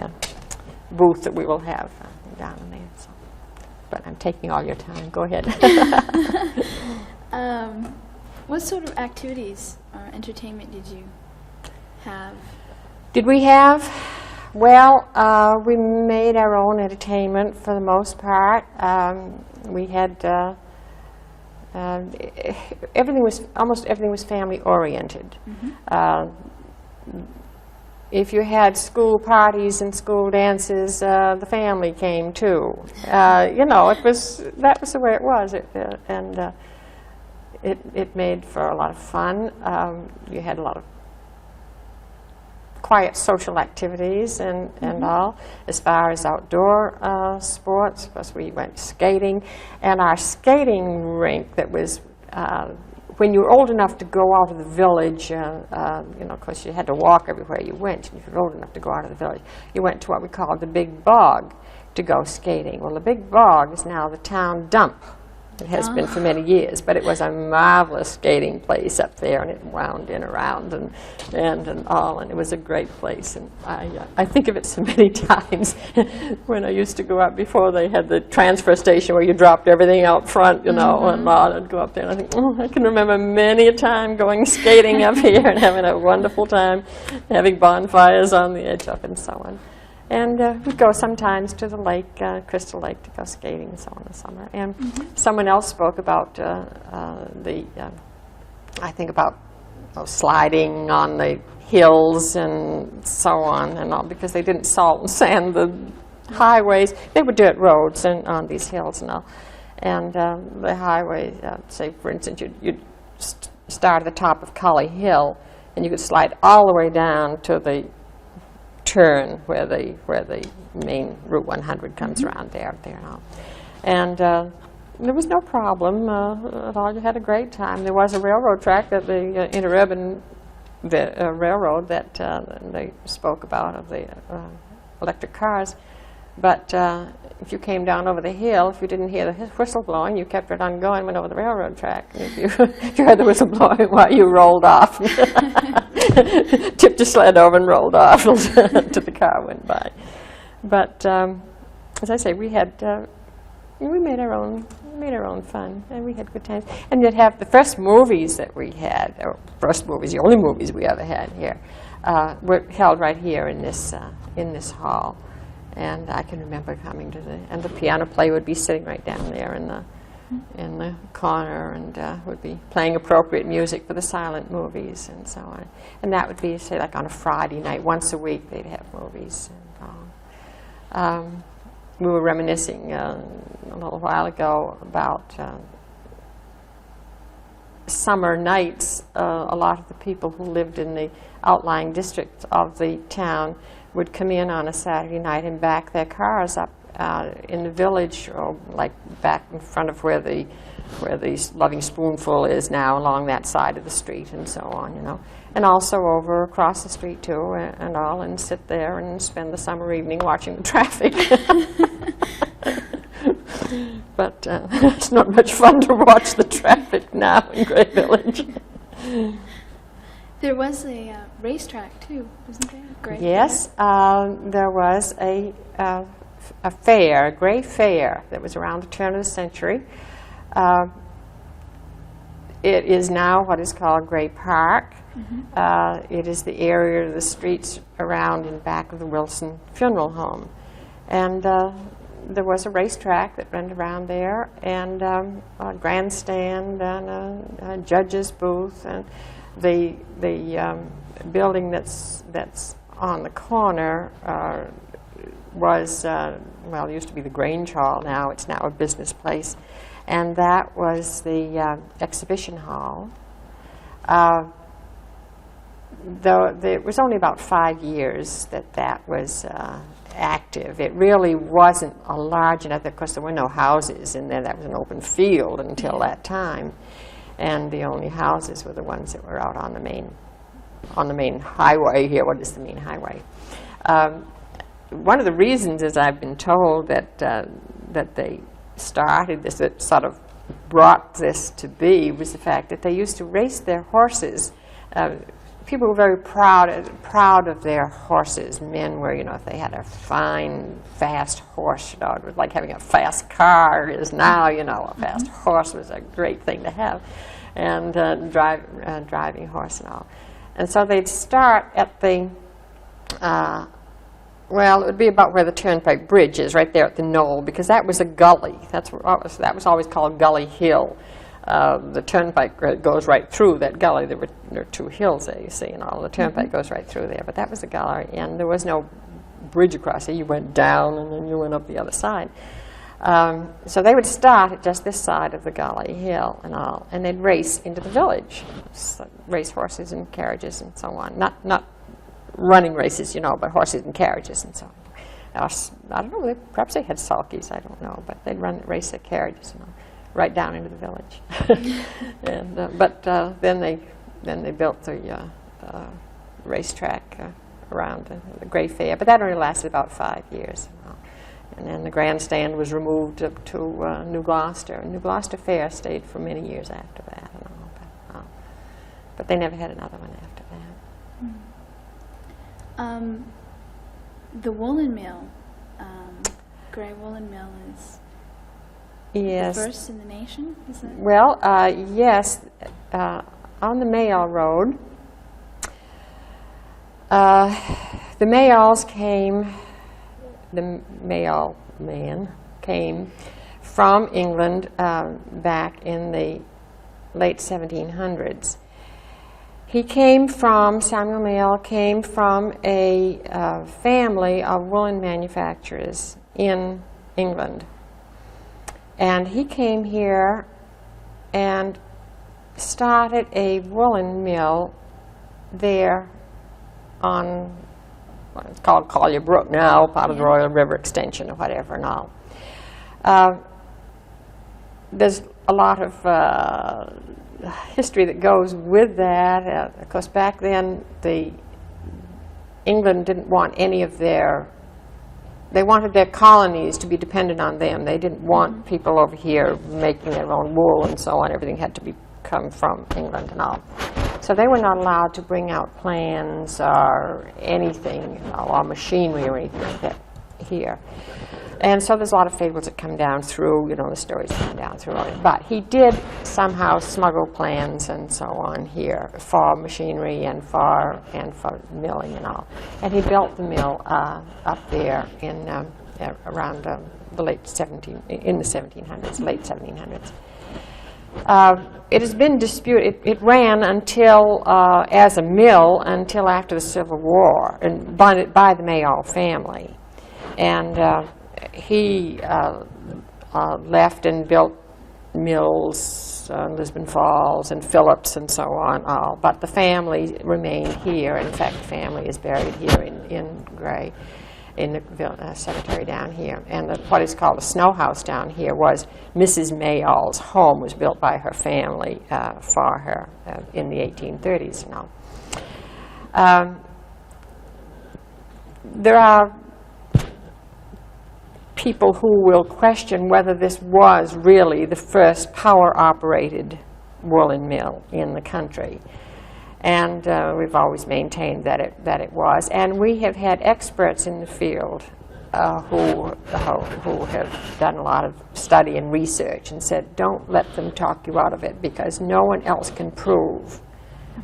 booth that we will have down there. So. But I'm taking all your time. Go ahead. What sort of activities or entertainment did you have? Did we have? Well, we made our own entertainment for the most part. We had almost everything was family oriented. If you had school parties and school dances, the family came too. That was the way it was, it made for a lot of fun. You had a lot of quiet social activities and all. As far as outdoor sports, of course, we went skating, and our skating rink that was when you were old enough to go out of the village, you know, of course you had to walk everywhere you went. If you were old enough to go out of the village, you went to what we called the Big Bog to go skating. Well, the Big Bog is now the town dump. It has been for many years, but it was a marvelous skating place up there, and it wound in around and all, and it was a great place. And I think of it so many times when I used to go up before they had the transfer station where you dropped everything out front, you know, and I'd go up there and I think, oh, I can remember many a time going skating up here and having a wonderful time, having bonfires on the edge up and so on. And we'd go sometimes to the lake, Crystal Lake, to go skating and so on in the summer. And someone else spoke about I think about sliding on the hills and so on and all, because they didn't salt and sand the highways. They were dirt roads and on these hills and all. And the highway, say for instance, you'd start at the top of Collie Hill, and you could slide all the way down to the turn where the main Route 100 comes around there and all. And there was no problem at all. You had a great time. There was a railroad track that the interurban railroad that they spoke about of the electric cars. But if you came down over the hill, if you didn't hear the whistle blowing, you kept it on going, went over the railroad track. And if you heard the whistle blowing, well, you rolled off. Tipped your sled over and rolled off until the car went by. But as I say, we made our own fun, and we had good times. And you'd have the first movies that we had, or first movies, the only movies we ever had here, were held right here in this hall. And I can remember coming to and the piano player would be sitting right down there in the corner, and would be playing appropriate music for the silent movies and so on. And that would be, say, like on a Friday night, once a week they'd have movies. And, we were reminiscing a little while ago about summer nights. A lot of the people who lived in the outlying districts of the town would come in on a Saturday night and back their cars up in the village, or like back in front of where the Loving Spoonful is now, along that side of the street and so on, you know. And also over across the street too, and all, and sit there and spend the summer evening watching the traffic. But it's not much fun to watch the traffic now in Gray Village. There was a racetrack too, wasn't there? Great. Yes, there was a fair, a Gray Fair, that was around the turn of the century. It is now what is called Gray Park. It is the area of the streets around and back of the Wilson Funeral Home. And there was a racetrack that ran around there, and a grandstand, and a judge's booth, and the building that's on the corner was, well, it used to be the Grange Hall. Now it's now a business place. And that was the exhibition hall. Though it was only about 5 years that was active. It really wasn't a large enough. Of course, there were no houses in there. That was an open field until that time. And the only houses were the ones that were out on the main highway here. What is the main highway? One of the reasons, as I've been told, that they started this, that sort of brought this to be, was the fact that they used to race their horses. People were very proud of their horses. Men were, you know, if they had a fine, fast horse, you know, it was like having a fast car is now, you know, a fast horse was a great thing to have, and driving a horse and all. And so they'd start at the, well, it would be about where the Turnpike Bridge is, right there at the knoll, because that was a gully. That was always called Gully Hill. The Turnpike goes right through that gully. There are two hills there, you see, and all. The Turnpike goes right through there. But that was a gully, and there was no bridge across it. You went down, and then you went up the other side. So they would start at just this side of the Gully Hill and all, and they'd race into the village, race horses and carriages and so on. Not running races, you know, but horses and carriages and so on. I don't know, perhaps they had sulkies, I don't know, but they'd race their carriages and all. right down into the village. And, but then they built the racetrack around the Gray Fair, but that only lasted about 5 years. And then the grandstand was removed up to New Gloucester. And New Gloucester Fair stayed for many years after that. And all, but they never had another one after that. The woolen mill, Gray Woolen Mill, is yes. the first in the nation, is it? Well, yes, on the Mayall Road, the Mayalls came, the Mayall man came from England back in the late 1700s. He came from, Samuel Mayall came from a family of woolen manufacturers in England. And he came here and started a woolen mill there on it's called Collier Brook now, part of the Royal River Extension or whatever and all. There's a lot of history that goes with that. Of course, back then, England didn't want any of they wanted their colonies to be dependent on them. They didn't want people over here making their own wool and so on. Everything had to come from England and all. So they were not allowed to bring out plans or anything, or machinery or anything like that here. And so there's a lot of fables that come down through, the stories come down through. But he did somehow smuggle plans and so on here for machinery and for milling and all. And he built the mill up there in around the late 1700s, late 1700s. It has been disputed. It ran until, as a mill, until after the Civil War, and by the Mayall family. And he left and built mills, Lisbon Falls and Phillips and so on, all. But the family remained here. In fact, the family is buried here in Gray, in the cemetery down here. And what is called a snow house down here was Mrs. Mayall's home, was built by her family for her in the 1830s and all. There are people who will question whether this was really the first power-operated woolen mill in the country. And we've always maintained that it was. And we have had experts in the field who have done a lot of study and research and said, don't let them talk you out of it, because no one else can prove.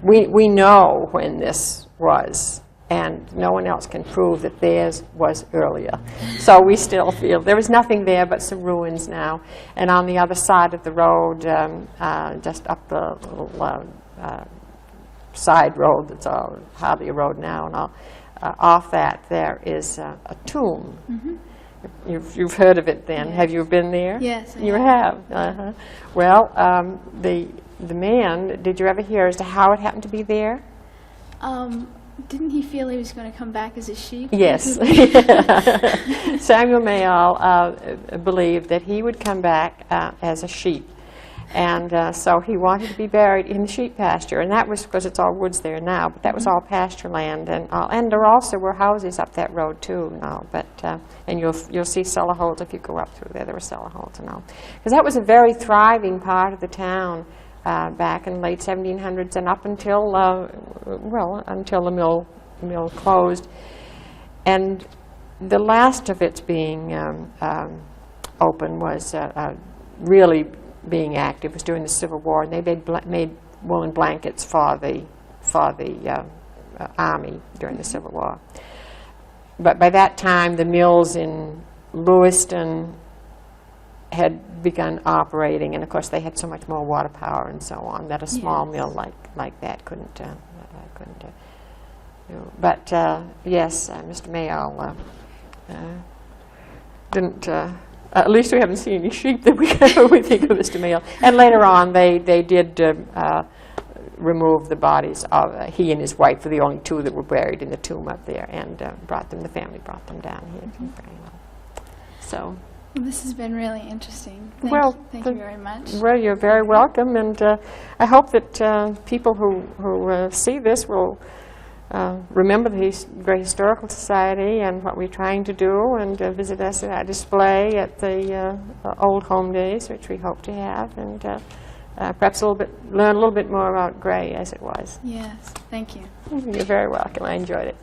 We know when this was, and no one else can prove that theirs was earlier. So we still feel there is nothing there but some ruins now. And on the other side of the road, just up the little side road that's hardly a road now, and all, off that there is a tomb. Mm-hmm. You've heard of it then. Yes. Have you been there? Yes. You have? Uh-huh. Well, the man, did you ever hear as to how it happened to be there? Didn't he feel he was going to come back as a sheep? Yes. Samuel Mayall believed that he would come back as a sheep. And so he wanted to be buried in the sheep pasture. And that was because it's all woods there now, but that was all pasture land. And there also were houses up that road, too. And you'll see cellar holes if you go up through there. There were cellar holes and all. Because that was a very thriving part of the town. Back in the late 1700s and up until, until the mill closed. And the last of its being open was really being active, was during the Civil War, and they made woolen blankets for the Army during the Civil War. But by that time, the mills in Lewiston had begun operating, and of course they had so much more water power and so on that a small mill like that couldn't do. But yes, Mr. Mayall didn't. At least we haven't seen any sheep that we think of Mr. Mayall. And later on, they did remove the bodies of he and his wife were the only two that were buried in the tomb up there, and the family brought them down here. So. Well, this has been really interesting. Thank you very much. Well, you're very welcome, and I hope that people who see this will remember the Gray Historical Society and what we're trying to do, and visit us at our display at the Old Home Days, which we hope to have, and perhaps learn a little bit more about Gray as it was. Yes, thank you. You're very welcome. I enjoyed it.